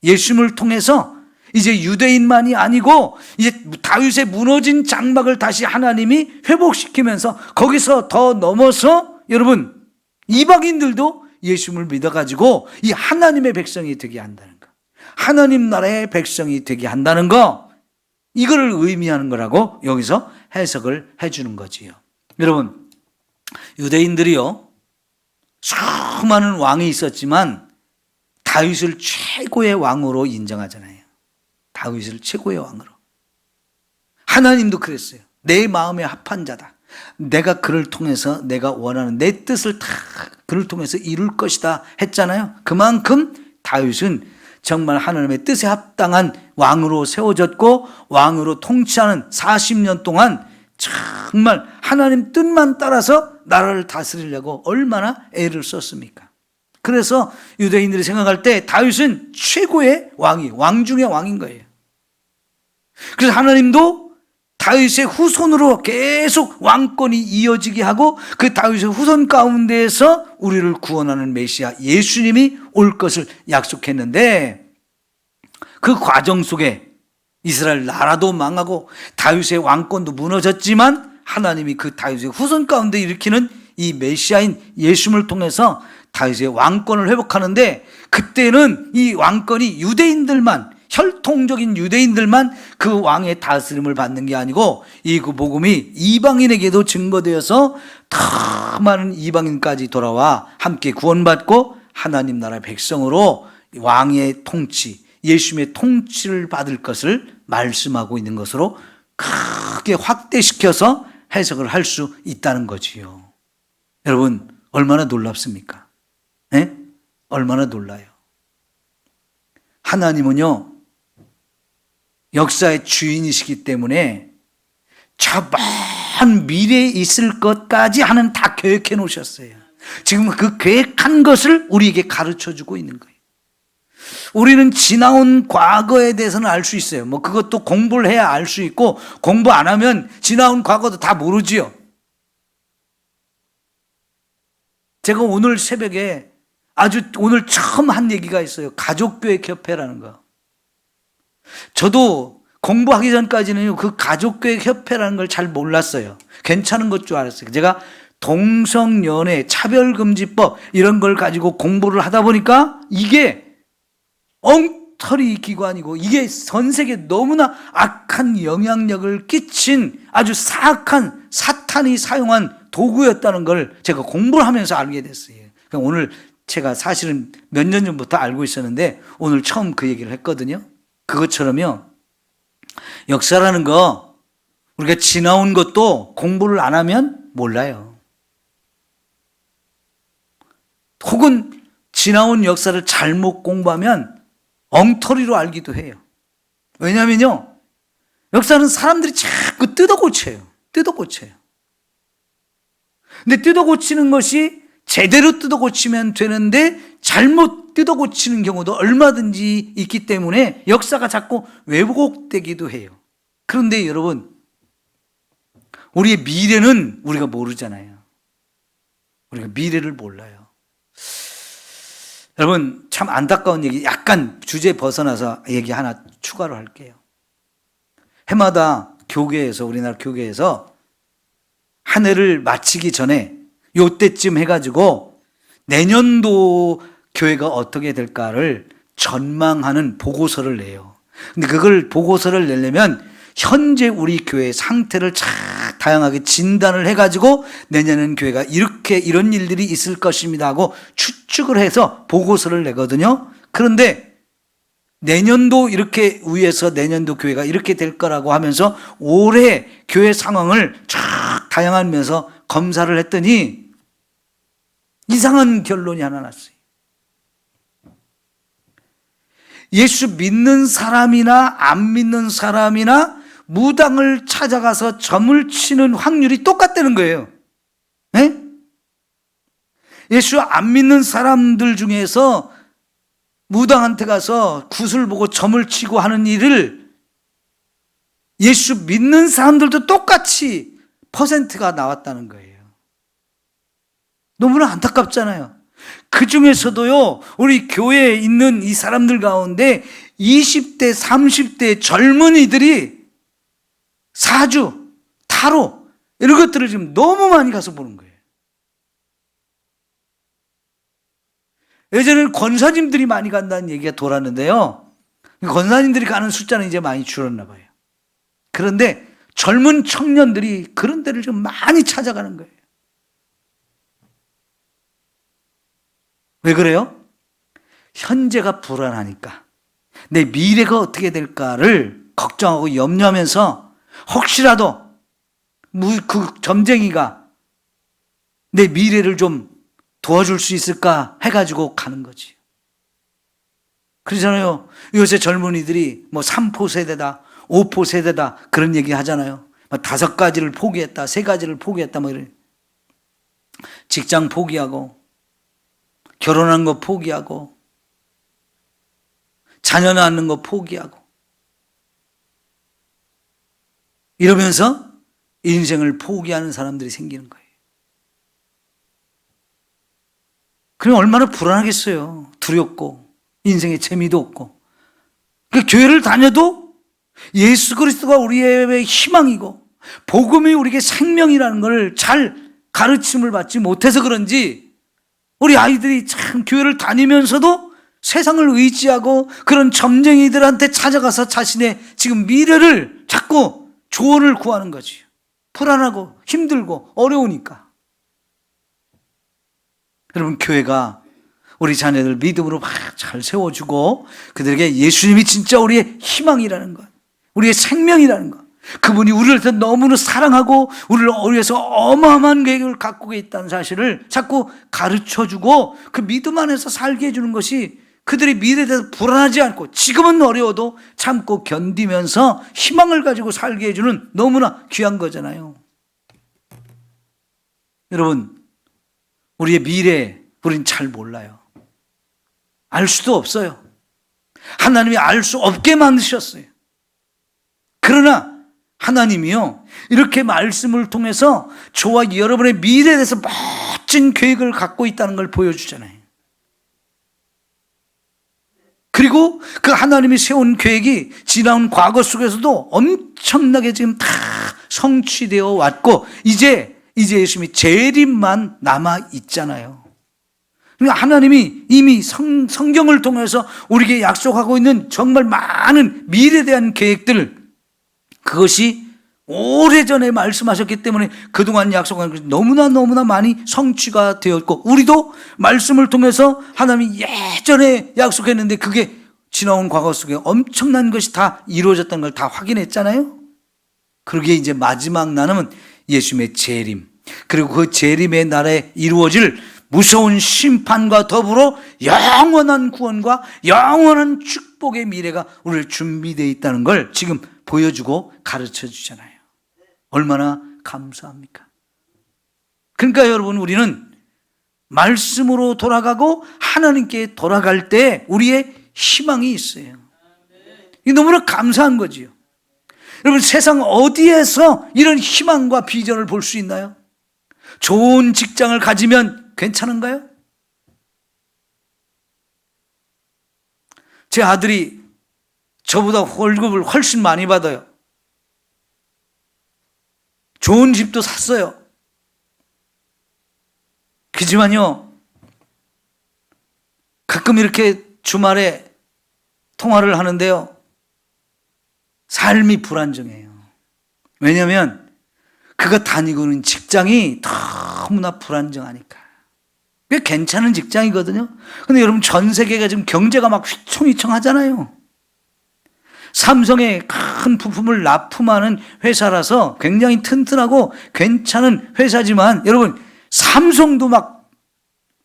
예수님을 통해서 이제 유대인만이 아니고 이제 다윗의 무너진 장막을 다시 하나님이 회복시키면서 거기서 더 넘어서 여러분 이방인들도 예수님을 믿어가지고 이 하나님의 백성이 되게 한다는 거, 하나님 나라의 백성이 되게 한다는 거, 이거를 의미하는 거라고 여기서 해석을 해주는 거지요. 여러분, 유대인들이요, 수많은 왕이 있었지만 다윗을 최고의 왕으로 인정하잖아요. 다윗을 최고의 왕으로. 하나님도 그랬어요. 내 마음에 합한 자다. 내가 그를 통해서 내가 원하는 내 뜻을 다 그를 통해서 이룰 것이다 했잖아요. 그만큼 다윗은 정말 하나님의 뜻에 합당한 왕으로 세워졌고, 왕으로 통치하는 40년 동안 정말 하나님 뜻만 따라서 나라를 다스리려고 얼마나 애를 썼습니까? 그래서 유대인들이 생각할 때 다윗은 최고의 왕이, 왕 중의 왕인 거예요. 그래서 하나님도 다윗의 후손으로 계속 왕권이 이어지게 하고, 그 다윗의 후손 가운데에서 우리를 구원하는 메시아 예수님이 올 것을 약속했는데, 그 과정 속에 이스라엘 나라도 망하고 다윗의 왕권도 무너졌지만 하나님이 그 다윗의 후손 가운데 일으키는 이 메시아인 예수님을 통해서 다윗의 왕권을 회복하는데, 그때는 이 왕권이 유대인들만, 혈통적인 유대인들만 그 왕의 다스림을 받는 게 아니고, 이 그 복음이 이방인에게도 증거되어서 더 많은 이방인까지 돌아와 함께 구원받고 하나님 나라의 백성으로 왕의 통치, 예수님의 통치를 받을 것을 말씀하고 있는 것으로 크게 확대시켜서 해석을 할 수 있다는 거지요. 여러분, 얼마나 놀랍습니까? 네? 얼마나 놀라요. 하나님은요, 역사의 주인이시기 때문에 저 먼 미래에 있을 것까지 하나님 다 계획해 놓으셨어요. 지금 그 계획한 것을 우리에게 가르쳐 주고 있는 거예요. 우리는 지나온 과거에 대해서는 알 수 있어요. 뭐 그것도 공부를 해야 알 수 있고, 공부 안 하면 지나온 과거도 다 모르지요. 제가 오늘 새벽에 오늘 처음 한 얘기가 있어요. 가족교육협회라는 거. 저도 공부하기 전까지는 그 가족교육협회라는 걸 잘 몰랐어요. 괜찮은 것 줄 알았어요. 제가 동성연애, 차별금지법 이런 걸 가지고 공부를 하다 보니까 이게 엉터리 기관이고, 이게 전 세계에 너무나 악한 영향력을 끼친 아주 사악한 사탄이 사용한 도구였다는 걸 제가 공부를 하면서 알게 됐어요. 그러니까 오늘 제가 사실은 몇 년 전부터 알고 있었는데 오늘 처음 그 얘기를 했거든요. 그것처럼요, 역사라는 거 우리가 지나온 것도 공부를 안 하면 몰라요. 혹은 지나온 역사를 잘못 공부하면 엉터리로 알기도 해요. 왜냐하면요, 역사는 사람들이 자꾸 뜯어 고쳐요. 근데 뜯어 고치는 것이 제대로 뜯어 고치면 되는데 잘못 뜯어 고치는 경우도 얼마든지 있기 때문에 역사가 자꾸 왜곡되기도 해요. 그런데 여러분, 우리의 미래는 우리가 모르잖아요. 우리가 미래를 몰라요. 여러분, 참 안타까운 얘기, 약간 주제 벗어나서 얘기 하나 추가로 할게요. 해마다 교계에서, 우리나라 교계에서 한 해를 마치기 전에 요때쯤 해가지고 내년도 교회가 어떻게 될까를 전망하는 보고서를 내요. 근데 그걸 보고서를 내려면 현재 우리 교회의 상태를 다양하게 진단을 해가지고 내년엔 교회가 이런 일들이 있을 것입니다 하고 추측을 해서 보고서를 내거든요. 그런데 내년도 이렇게 위해서 내년도 교회가 이렇게 될 거라고 하면서 올해 교회 상황을 다양한 면에서 검사를 했더니 이상한 결론이 하나 났어요. 예수 믿는 사람이나 안 믿는 사람이나 무당을 찾아가서 점을 치는 확률이 똑같다는 거예요. 네? 예수 안 믿는 사람들 중에서 무당한테 가서 굿을 보고 점을 치고 하는 일을 예수 믿는 사람들도 똑같이 퍼센트가 나왔다는 거예요. 너무나 안타깝잖아요. 그 중에서도요, 우리 교회에 있는 이 사람들 가운데 20대, 30대 젊은이들이 사주, 타로 이런 것들을 지금 너무 많이 가서 보는 거예요. 예전에는 권사님들이 많이 간다는 얘기가 돌았는데요, 권사님들이 가는 숫자는 이제 많이 줄었나 봐요. 그런데 젊은 청년들이 그런 데를 좀 많이 찾아가는 거예요. 왜 그래요? 현재가 불안하니까 내 미래가 어떻게 될까를 걱정하고 염려하면서 혹시라도 그 점쟁이가 내 미래를 좀 도와줄 수 있을까 해가지고 가는 거지. 그러잖아요. 요새 젊은이들이 뭐 3포 세대다, 5포 세대다 그런 얘기 하잖아요. 5가지를 포기했다, 3가지를 포기했다 뭐 이런. 직장 포기하고 결혼한 거 포기하고 자녀 낳는 거 포기하고 이러면서 인생을 포기하는 사람들이 생기는 거예요. 그럼 얼마나 불안하겠어요. 두렵고 인생에 재미도 없고. 그러니까 교회를 다녀도 예수 그리스도가 우리의 희망이고 복음이 우리에게 생명이라는 걸 잘 가르침을 받지 못해서 그런지 우리 아이들이 참 교회를 다니면서도 세상을 의지하고 그런 점쟁이들한테 찾아가서 자신의 지금 미래를 자꾸 조언을 구하는 거지. 불안하고 힘들고 어려우니까. 여러분, 교회가 우리 자녀들 믿음으로 막 잘 세워주고 그들에게 예수님이 진짜 우리의 희망이라는 것, 우리의 생명이라는 것, 그분이 우리를 너무나 사랑하고 우리를 위해서 어마어마한 계획을 갖고 있다는 사실을 자꾸 가르쳐주고 그 믿음 안에서 살게 해주는 것이 그들의 미래에 대해서 불안하지 않고 지금은 어려워도 참고 견디면서 희망을 가지고 살게 해주는 너무나 귀한 거잖아요. 여러분, 우리의 미래 우린 잘 몰라요. 알 수도 없어요. 하나님이 알 수 없게 만드셨어요. 그러나 하나님이요, 이렇게 말씀을 통해서 저와 여러분의 미래에 대해서 멋진 계획을 갖고 있다는 걸 보여주잖아요. 그리고 그 하나님이 세운 계획이 지나온 과거 속에서도 엄청나게 지금 다 성취되어 왔고 이제 예수님이 재림만 남아 있잖아요. 그러니까 하나님이 이미 성경을 통해서 우리에게 약속하고 있는 정말 많은 미래에 대한 계획들, 그것이 오래전에 말씀하셨기 때문에 그동안 약속한 것이 너무나 많이 성취가 되었고 우리도 말씀을 통해서 하나님이 예전에 약속했는데 그게 지나온 과거 속에 엄청난 것이 다 이루어졌다는 걸 다 확인했잖아요. 그러기에 이제 마지막 날은 예수님의 재림, 그리고 그 재림의 날에 이루어질 무서운 심판과 더불어 영원한 구원과 영원한 축복의 미래가 우리를 준비되어 있다는 걸 지금 보여주고 가르쳐 주잖아요. 얼마나 감사합니까? 그러니까 여러분, 우리는 말씀으로 돌아가고 하나님께 돌아갈 때 우리의 희망이 있어요. 이게 너무나 감사한 거지요. 여러분, 세상 어디에서 이런 희망과 비전을 볼 수 있나요? 좋은 직장을 가지면 괜찮은가요? 제 아들이 저보다 월급을 훨씬 많이 받아요. 좋은 집도 샀어요. 그지만요, 가끔 이렇게 주말에 통화를 하는데요, 삶이 불안정해요. 왜냐하면 그가 다니고 있는 직장이 너무나 불안정하니까. 꽤 괜찮은 직장이거든요. 근데 여러분, 전 세계가 지금 경제가 막 휘청휘청하잖아요. 삼성의 큰 부품을 납품하는 회사라서 굉장히 튼튼하고 괜찮은 회사지만 여러분, 삼성도 막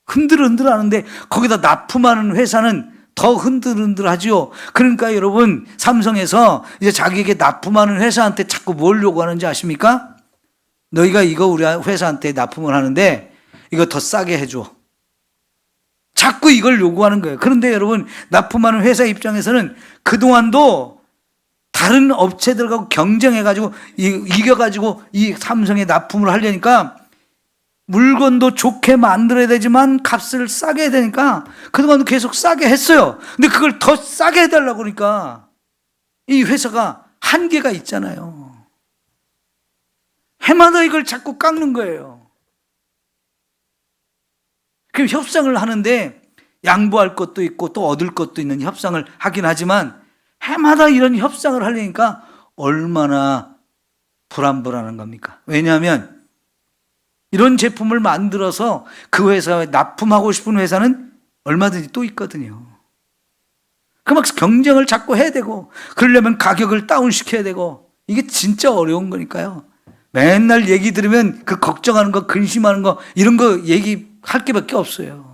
흔들흔들 하는데 거기다 납품하는 회사는 더 흔들흔들하죠. 그러니까 여러분, 삼성에서 이제 자기에게 납품하는 회사한테 자꾸 뭘 요구하는지 아십니까? 너희가 이거 우리 회사한테 납품을 하는데 이거 더 싸게 해줘. 자꾸 이걸 요구하는 거예요. 그런데 여러분, 납품하는 회사 입장에서는 그동안도 다른 업체들하고 경쟁해가지고 이겨가지고 이 삼성에 납품을 하려니까 물건도 좋게 만들어야 되지만 값을 싸게 해야 되니까 그동안도 계속 싸게 했어요. 근데 그걸 더 싸게 해달라고 그러니까 이 회사가 한계가 있잖아요. 해마다 이걸 자꾸 깎는 거예요. 그럼 협상을 하는데 양보할 것도 있고 또 얻을 것도 있는 협상을 하긴 하지만 해마다 이런 협상을 하려니까 얼마나 불안불안한 겁니까? 왜냐하면 이런 제품을 만들어서 그 회사에 납품하고 싶은 회사는 얼마든지 또 있거든요. 그 막 경쟁을 자꾸 해야 되고, 그러려면 가격을 다운시켜야 되고, 이게 진짜 어려운 거니까요. 맨날 얘기 들으면 그 걱정하는 거, 근심하는 거, 이런 거 얘기할 게밖에 없어요.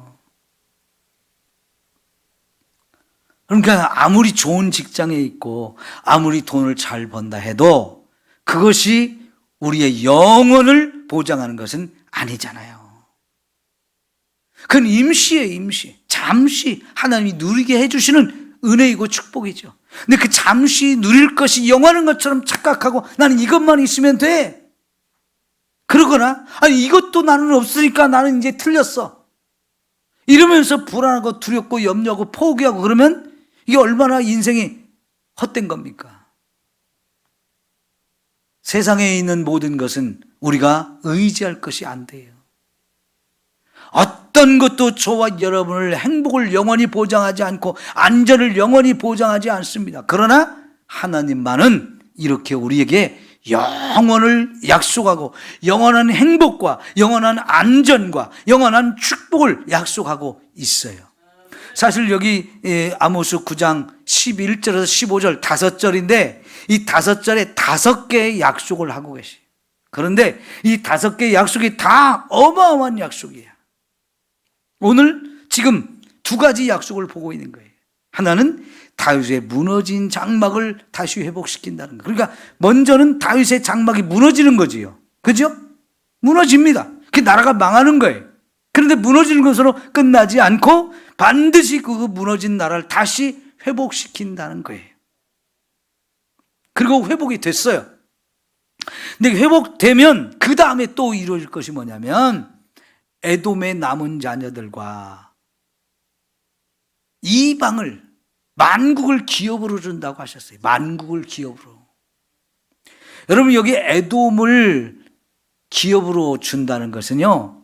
그러니까 아무리 좋은 직장에 있고 아무리 돈을 잘 번다 해도 그것이 우리의 영혼을 보장하는 것은 아니잖아요. 그건 임시예요, 임시. 잠시 하나님이 누리게 해주시는 은혜이고 축복이죠. 근데 그 잠시 누릴 것이 영원한 것처럼 착각하고 나는 이것만 있으면 돼. 그러거나 아니 이것도 나는 없으니까 나는 이제 틀렸어. 이러면서 불안하고 두렵고 염려하고 포기하고 그러면 이게 얼마나 인생이 헛된 겁니까? 세상에 있는 모든 것은 우리가 의지할 것이 안 돼요. 어떤 것도 저와 여러분을 행복을 영원히 보장하지 않고 안전을 영원히 보장하지 않습니다. 그러나 하나님만은 이렇게 우리에게 영원을 약속하고 영원한 행복과 영원한 안전과 영원한 축복을 약속하고 있어요. 사실 여기 아모스 9장 11절에서 15절 5절인데 이 5절에 5개의 약속을 하고 계세요. 그런데 이 5개의 약속이 다 어마어마한 약속이에요. 오늘 지금 2가지 약속을 보고 있는 거예요. 하나는 다윗의 무너진 장막을 다시 회복시킨다는 거. 그러니까 먼저는 다윗의 장막이 무너지는 거지요. 그죠? 무너집니다. 그 나라가 망하는 거예요. 그런데 무너지는 것으로 끝나지 않고 반드시 그 무너진 나라를 다시 회복시킨다는 거예요. 그리고 회복이 됐어요. 근데 회복되면 그 다음에 또 이루어질 것이 뭐냐면 에돔의 남은 자녀들과 이방을 만국을 기업으로 준다고 하셨어요. 만국을 기업으로. 여러분 여기 에돔을 기업으로 준다는 것은요.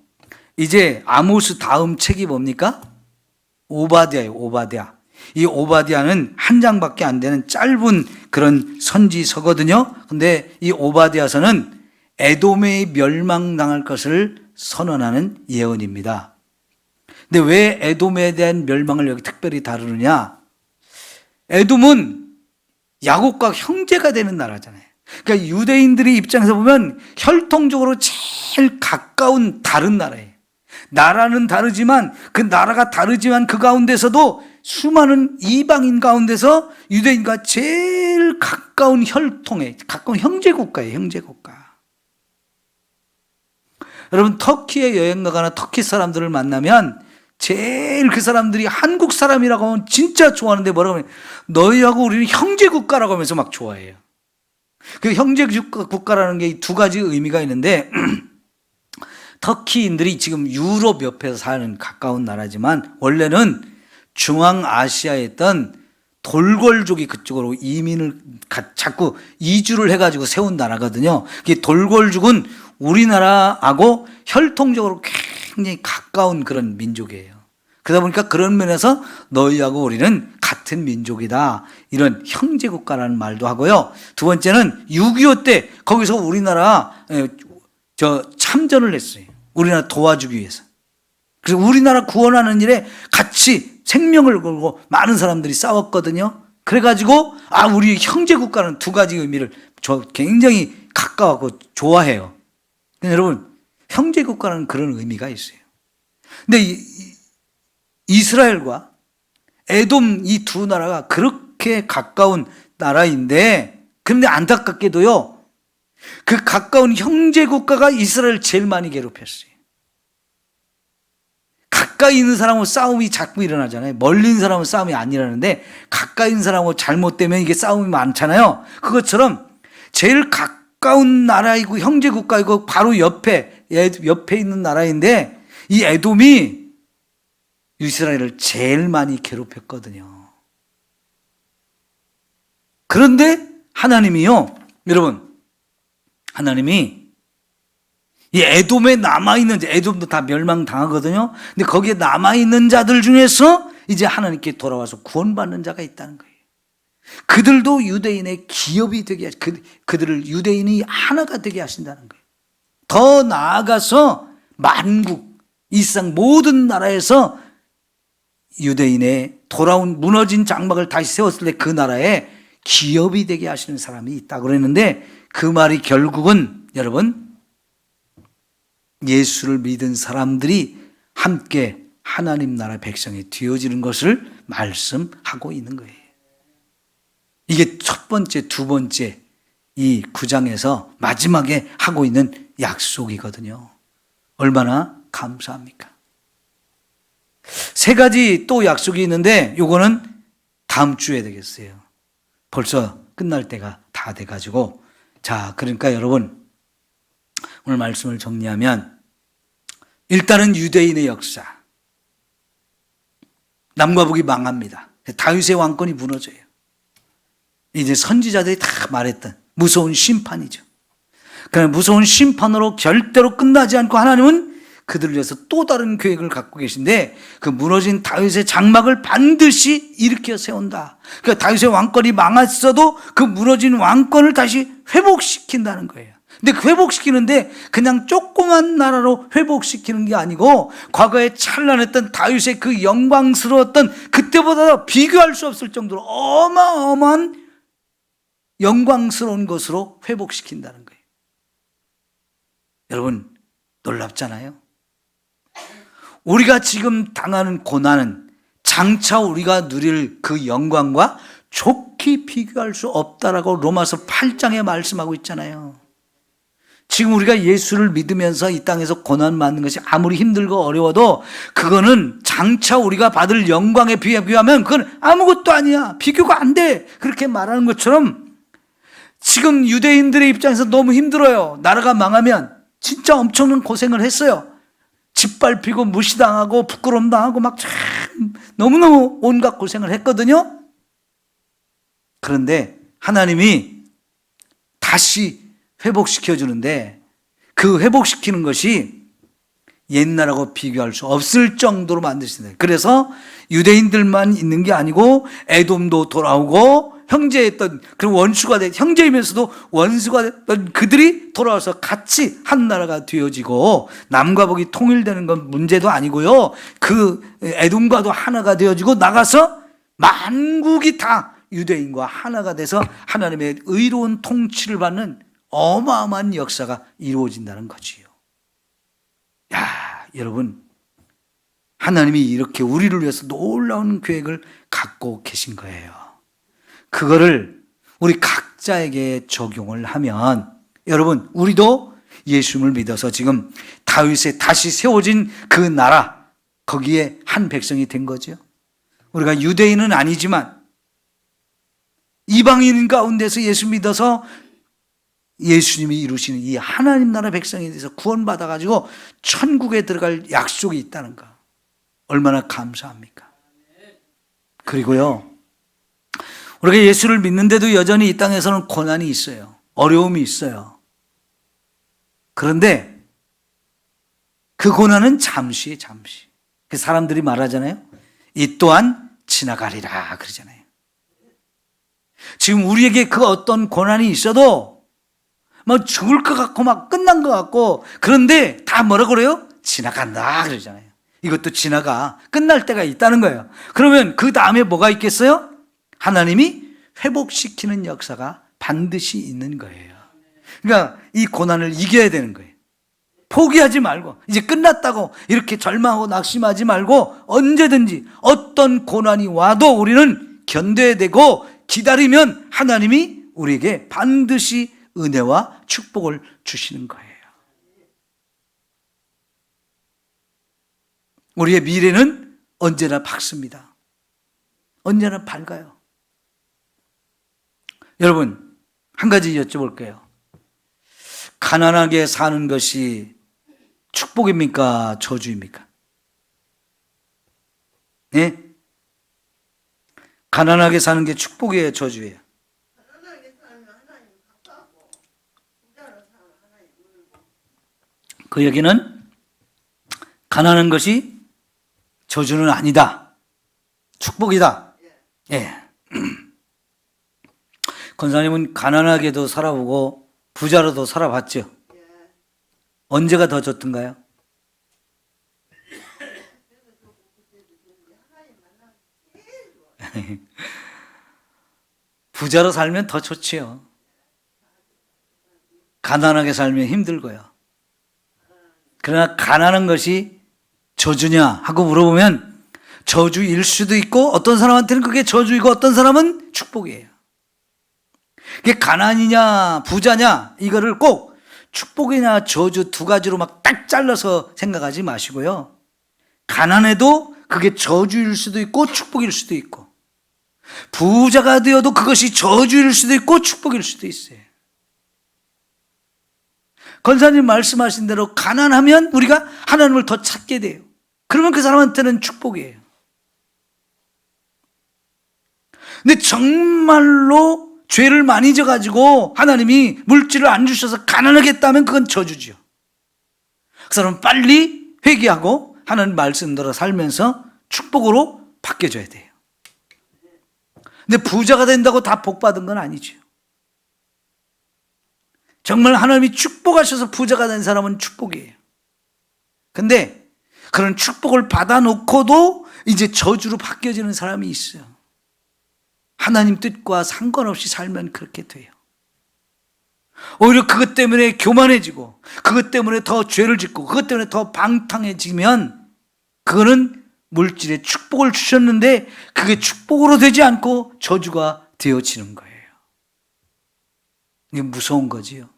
이제 아모스 다음 책이 뭡니까? 오바댜예요. 오바댜. 이 오바댜는 한 장밖에 안 되는 짧은 그런 선지서거든요. 근데 이 오바댜서는 에돔의 멸망당할 것을 선언하는 예언입니다. 근데 왜 에돔에 대한 멸망을 여기 특별히 다루느냐? 에돔은 야곱과 형제가 되는 나라잖아요. 그러니까 유대인들의 입장에서 보면 혈통적으로 제일 가까운 다른 나라예요. 나라는 다르지만 그 나라가 다르지만 그 가운데서도 수많은 이방인 가운데서 유대인과 제일 가까운 혈통에 가까운 형제국가예요. 형제국가. 여러분 터키에 여행 가거나 터키 사람들을 만나면 제일 그 사람들이 한국 사람이라고 하면 진짜 좋아하는데 뭐라고 하면 너희하고 우리는 형제국가라고 하면서 막 좋아해요. 그 형제국가라는 게 2가지 의미가 있는데 터키인들이 지금 유럽 옆에서 사는 가까운 나라지만 원래는 중앙아시아에 있던 돌궐족이 그쪽으로 이민을 자꾸 이주를 해가지고 세운 나라거든요. 돌궐족은 우리나라하고 혈통적으로 굉장히 가까운 그런 민족이에요. 그러다 보니까 그런 면에서 너희하고 우리는 같은 민족이다. 이런 형제국가라는 말도 하고요. 2번째는 6.25 때 거기서 우리나라 참전을 했어요. 우리나라 도와주기 위해서. 그래서 우리나라 구원하는 일에 같이 생명을 걸고 많은 사람들이 싸웠거든요. 그래가지고 우리 형제국가는 2가지 의미를 굉장히 가까워하고 좋아해요. 근데 여러분 형제국가는 그런 의미가 있어요. 근데 이스라엘과 에돔 이 2 나라가 그렇게 가까운 나라인데 그런데 안타깝게도요. 그 가까운 형제국가가 이스라엘을 제일 많이 괴롭혔어요. 가까이 있는 사람하고 싸움이 자꾸 일어나잖아요. 멀리 있는 사람하고 싸움이 안 일어나는데 가까이 있는 사람하고 잘못되면 이게 싸움이 많잖아요. 그것처럼 제일 가까운 나라이고 형제국가이고 바로 옆에 있는 나라인데 이 에돔이 이스라엘을 제일 많이 괴롭혔거든요. 그런데 하나님이요. 여러분 하나님이 이 에돔에 남아있는 에돔도 다 멸망당하거든요. 근데 거기에 남아있는 자들 중에서 이제 하나님께 돌아와서 구원받는 자가 있다는 거예요. 그들도 유대인의 기업이 되게 그들을 유대인이 하나가 되게 하신다는 거예요. 더 나아가서 만국 이 세상 모든 나라에서 유대인의 돌아온 무너진 장막을 다시 세웠을 때 그 나라에 기업이 되게 하시는 사람이 있다고 그랬는데, 그 말이 결국은 여러분 예수를 믿은 사람들이 함께 하나님 나라 백성이 되어지는 것을 말씀하고 있는 거예요. 이게 첫 번째, 두 번째 이 9장에서 마지막에 하고 있는 약속이거든요. 얼마나 감사합니까? 세 가지 또 약속이 있는데 요거는 다음 주에 되겠어요. 벌써 끝날 때가 다 돼가지고. 자, 그러니까 여러분 오늘 말씀을 정리하면, 일단은 유대인의 역사, 남과 북이 망합니다. 다윗의 왕권이 무너져요. 이제 선지자들이 다 말했던 무서운 심판이죠. 그러나 무서운 심판으로 절대로 끝나지 않고 하나님은 그들을 위해서 또 다른 계획을 갖고 계신데, 그 무너진 다윗의 장막을 반드시 일으켜 세운다. 그러니까 다윗의 왕권이 망했어도 그 무너진 왕권을 다시 회복시킨다는 거예요. 근데 그 회복시키는데 그냥 조그만 나라로 회복시키는 게 아니고, 과거에 찬란했던 다윗의 그 영광스러웠던, 그때보다 비교할 수 없을 정도로 어마어마한 영광스러운 것으로 회복시킨다는 거예요. 여러분 놀랍잖아요. 우리가 지금 당하는 고난은 장차 우리가 누릴 그 영광과 좋게 비교할 수 없다라고 로마서 8장에 말씀하고 있잖아요. 지금 우리가 예수를 믿으면서 이 땅에서 고난 받는 것이 아무리 힘들고 어려워도 그거는 장차 우리가 받을 영광에 비하면 그건 아무것도 아니야, 비교가 안 돼, 그렇게 말하는 것처럼 지금 유대인들의 입장에서 너무 힘들어요. 나라가 망하면 진짜 엄청난 고생을 했어요. 짓밟히고 무시당하고 부끄러움 당하고 막 참 너무너무 온갖 고생을 했거든요. 그런데 하나님이 다시 회복시켜 주는데, 그 회복시키는 것이 옛날하고 비교할 수 없을 정도로 만드신다. 그래서 유대인들만 있는 게 아니고 에돔도 돌아오고, 형제였던 그런 원수가 된, 형제이면서도 원수가 됐던 그들이 돌아와서 같이 한 나라가 되어지고, 남과 북이 통일되는 건 문제도 아니고요, 그 에돔과도 하나가 되어지고 나가서 만국이 다 유대인과 하나가 돼서 하나님의 의로운 통치를 받는 어마어마한 역사가 이루어진다는 거지요. 야, 여러분 하나님이 이렇게 우리를 위해서 놀라운 계획을 갖고 계신 거예요. 그거를 우리 각자에게 적용을 하면, 여러분 우리도 예수님을 믿어서 지금 다윗에 다시 세워진 그 나라, 거기에 한 백성이 된 거죠. 우리가 유대인은 아니지만 이방인 가운데서 예수 믿어서 예수님이 이루시는 이 하나님 나라 백성에 대해서 구원받아가지고 천국에 들어갈 약속이 있다는 거, 얼마나 감사합니까? 그리고요, 우리가 예수를 믿는데도 여전히 이 땅에서는 고난이 있어요. 어려움이 있어요. 그런데 그 고난은 잠시. 그 사람들이 말하잖아요. 이 또한 지나가리라 그러잖아요. 지금 우리에게 그 어떤 고난이 있어도 뭐 죽을 것 같고 막 끝난 것 같고, 그런데 다 뭐라 그래요? 지나간다 그러잖아요. 이것도 지나가, 끝날 때가 있다는 거예요. 그러면 그 다음에 뭐가 있겠어요? 하나님이 회복시키는 역사가 반드시 있는 거예요. 그러니까 이 고난을 이겨야 되는 거예요. 포기하지 말고, 이제 끝났다고 이렇게 절망하고 낙심하지 말고, 언제든지 어떤 고난이 와도 우리는 견뎌야 되고, 기다리면 하나님이 우리에게 반드시 은혜와 축복을 주시는 거예요. 우리의 미래는 언제나 밝습니다. 언제나 밝아요. 여러분 한 가지 여쭤볼게요. 가난하게 사는 것이 축복입니까? 저주입니까? 네? 가난하게 사는 게 축복이에요? 저주예요? 그 얘기는 가난한 것이 저주는 아니다, 축복이다. 예. 권사님은 가난하게도 살아보고 부자로도 살아봤죠. 언제가 더 좋던가요? 부자로 살면 더 좋지요. 가난하게 살면 힘들고요. 그러나 가난한 것이 저주냐 하고 물어보면 저주일 수도 있고 어떤 사람한테는 그게 저주이고 어떤 사람은 축복이에요. 이게 가난이냐 부자냐 이거를 꼭 축복이냐 저주 두 가지로 막 딱 잘라서 생각하지 마시고요. 가난해도 그게 저주일 수도 있고 축복일 수도 있고 부자가 되어도 그것이 저주일 수도 있고 축복일 수도 있어요. 권사님 말씀하신 대로 가난하면 우리가 하나님을 더 찾게 돼요. 그러면 그 사람한테는 축복이에요. 근데 정말로 죄를 많이 져가지고 하나님이 물질을 안 주셔서 가난하게 했다면 그건 저주죠. 그 사람은 빨리 회개하고 하나님 말씀대로 살면서 축복으로 바뀌어줘야 돼요. 근데 부자가 된다고 다 복받은 건 아니죠. 정말 하나님이 축복하셔서 부자가 된 사람은 축복이에요. 근데 그런 축복을 받아놓고도 이제 저주로 바뀌어지는 사람이 있어요. 하나님 뜻과 상관없이 살면 그렇게 돼요. 오히려 그것 때문에 교만해지고 그것 때문에 더 죄를 짓고 그것 때문에 더 방탕해지면 그거는 물질에 축복을 주셨는데 그게 축복으로 되지 않고 저주가 되어지는 거예요. 이게 무서운 거지요.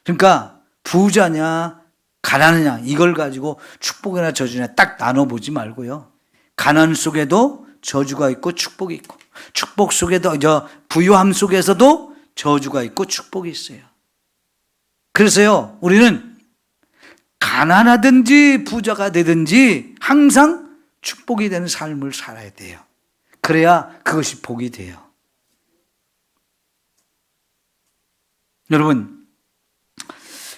그러니까 부자냐 가난하냐 이걸 가지고 축복이나 저주냐 딱 나눠보지 말고요. 가난 속에도 저주가 있고 축복이 있고 축복 속에도 부유함 속에서도 저주가 있고 축복이 있어요. 그래서요 우리는 가난하든지 부자가 되든지 항상 축복이 되는 삶을 살아야 돼요. 그래야 그것이 복이 돼요. 여러분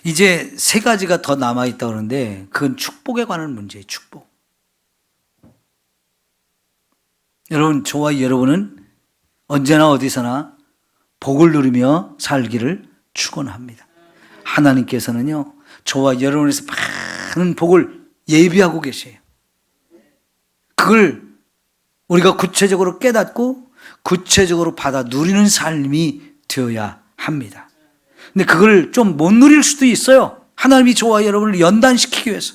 이제 세 가지가 더 남아있다고 하는데 그건 축복에 관한 문제예요. 축복. 여러분 저와 여러분은 언제나 어디서나 복을 누리며 살기를 축원합니다. 하나님께서는요 저와 여러분에서 많은 복을 예비하고 계세요. 그걸 우리가 구체적으로 깨닫고 구체적으로 받아 누리는 삶이 되어야 합니다. 근데 그걸 좀 못 누릴 수도 있어요. 하나님이 저와 여러분을 연단시키기 위해서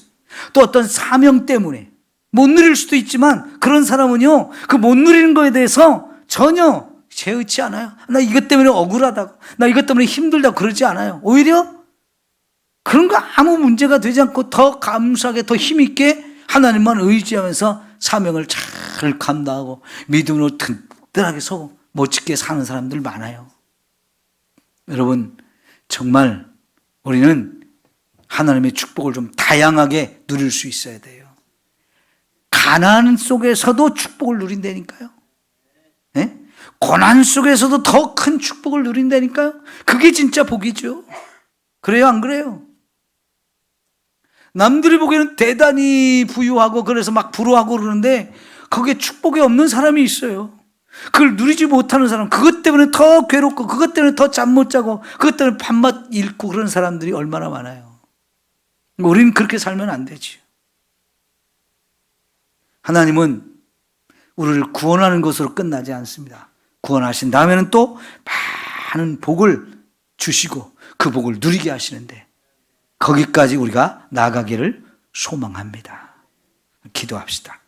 또 어떤 사명 때문에 못 누릴 수도 있지만 그런 사람은요 그 못 누리는 거에 대해서 전혀 재의치 않아요. 나 이것 때문에 억울하다고 나 이것 때문에 힘들다고 그러지 않아요. 오히려 그런 거 아무 문제가 되지 않고 더 감사하게 더 힘있게 하나님만 의지하면서 사명을 잘 감당하고 믿음으로 든든하게 서고 멋지게 사는 사람들 많아요. 여러분 정말 우리는 하나님의 축복을 좀 다양하게 누릴 수 있어야 돼요. 가난 속에서도 축복을 누린다니까요. 네? 고난 속에서도 더 큰 축복을 누린다니까요. 그게 진짜 복이죠. 그래요 안 그래요? 남들이 보기에는 대단히 부유하고 그래서 막 부러워하고 그러는데 거기에 축복이 없는 사람이 있어요. 그걸 누리지 못하는 사람, 그것 때문에 더 괴롭고 그것 때문에 더 잠 못 자고 그것 때문에 밤낮 잃고 그런 사람들이 얼마나 많아요. 우리는 그렇게 살면 안 되지. 하나님은 우리를 구원하는 것으로 끝나지 않습니다. 구원하신 다음에는 또 많은 복을 주시고 그 복을 누리게 하시는데 거기까지 우리가 나아가기를 소망합니다. 기도합시다.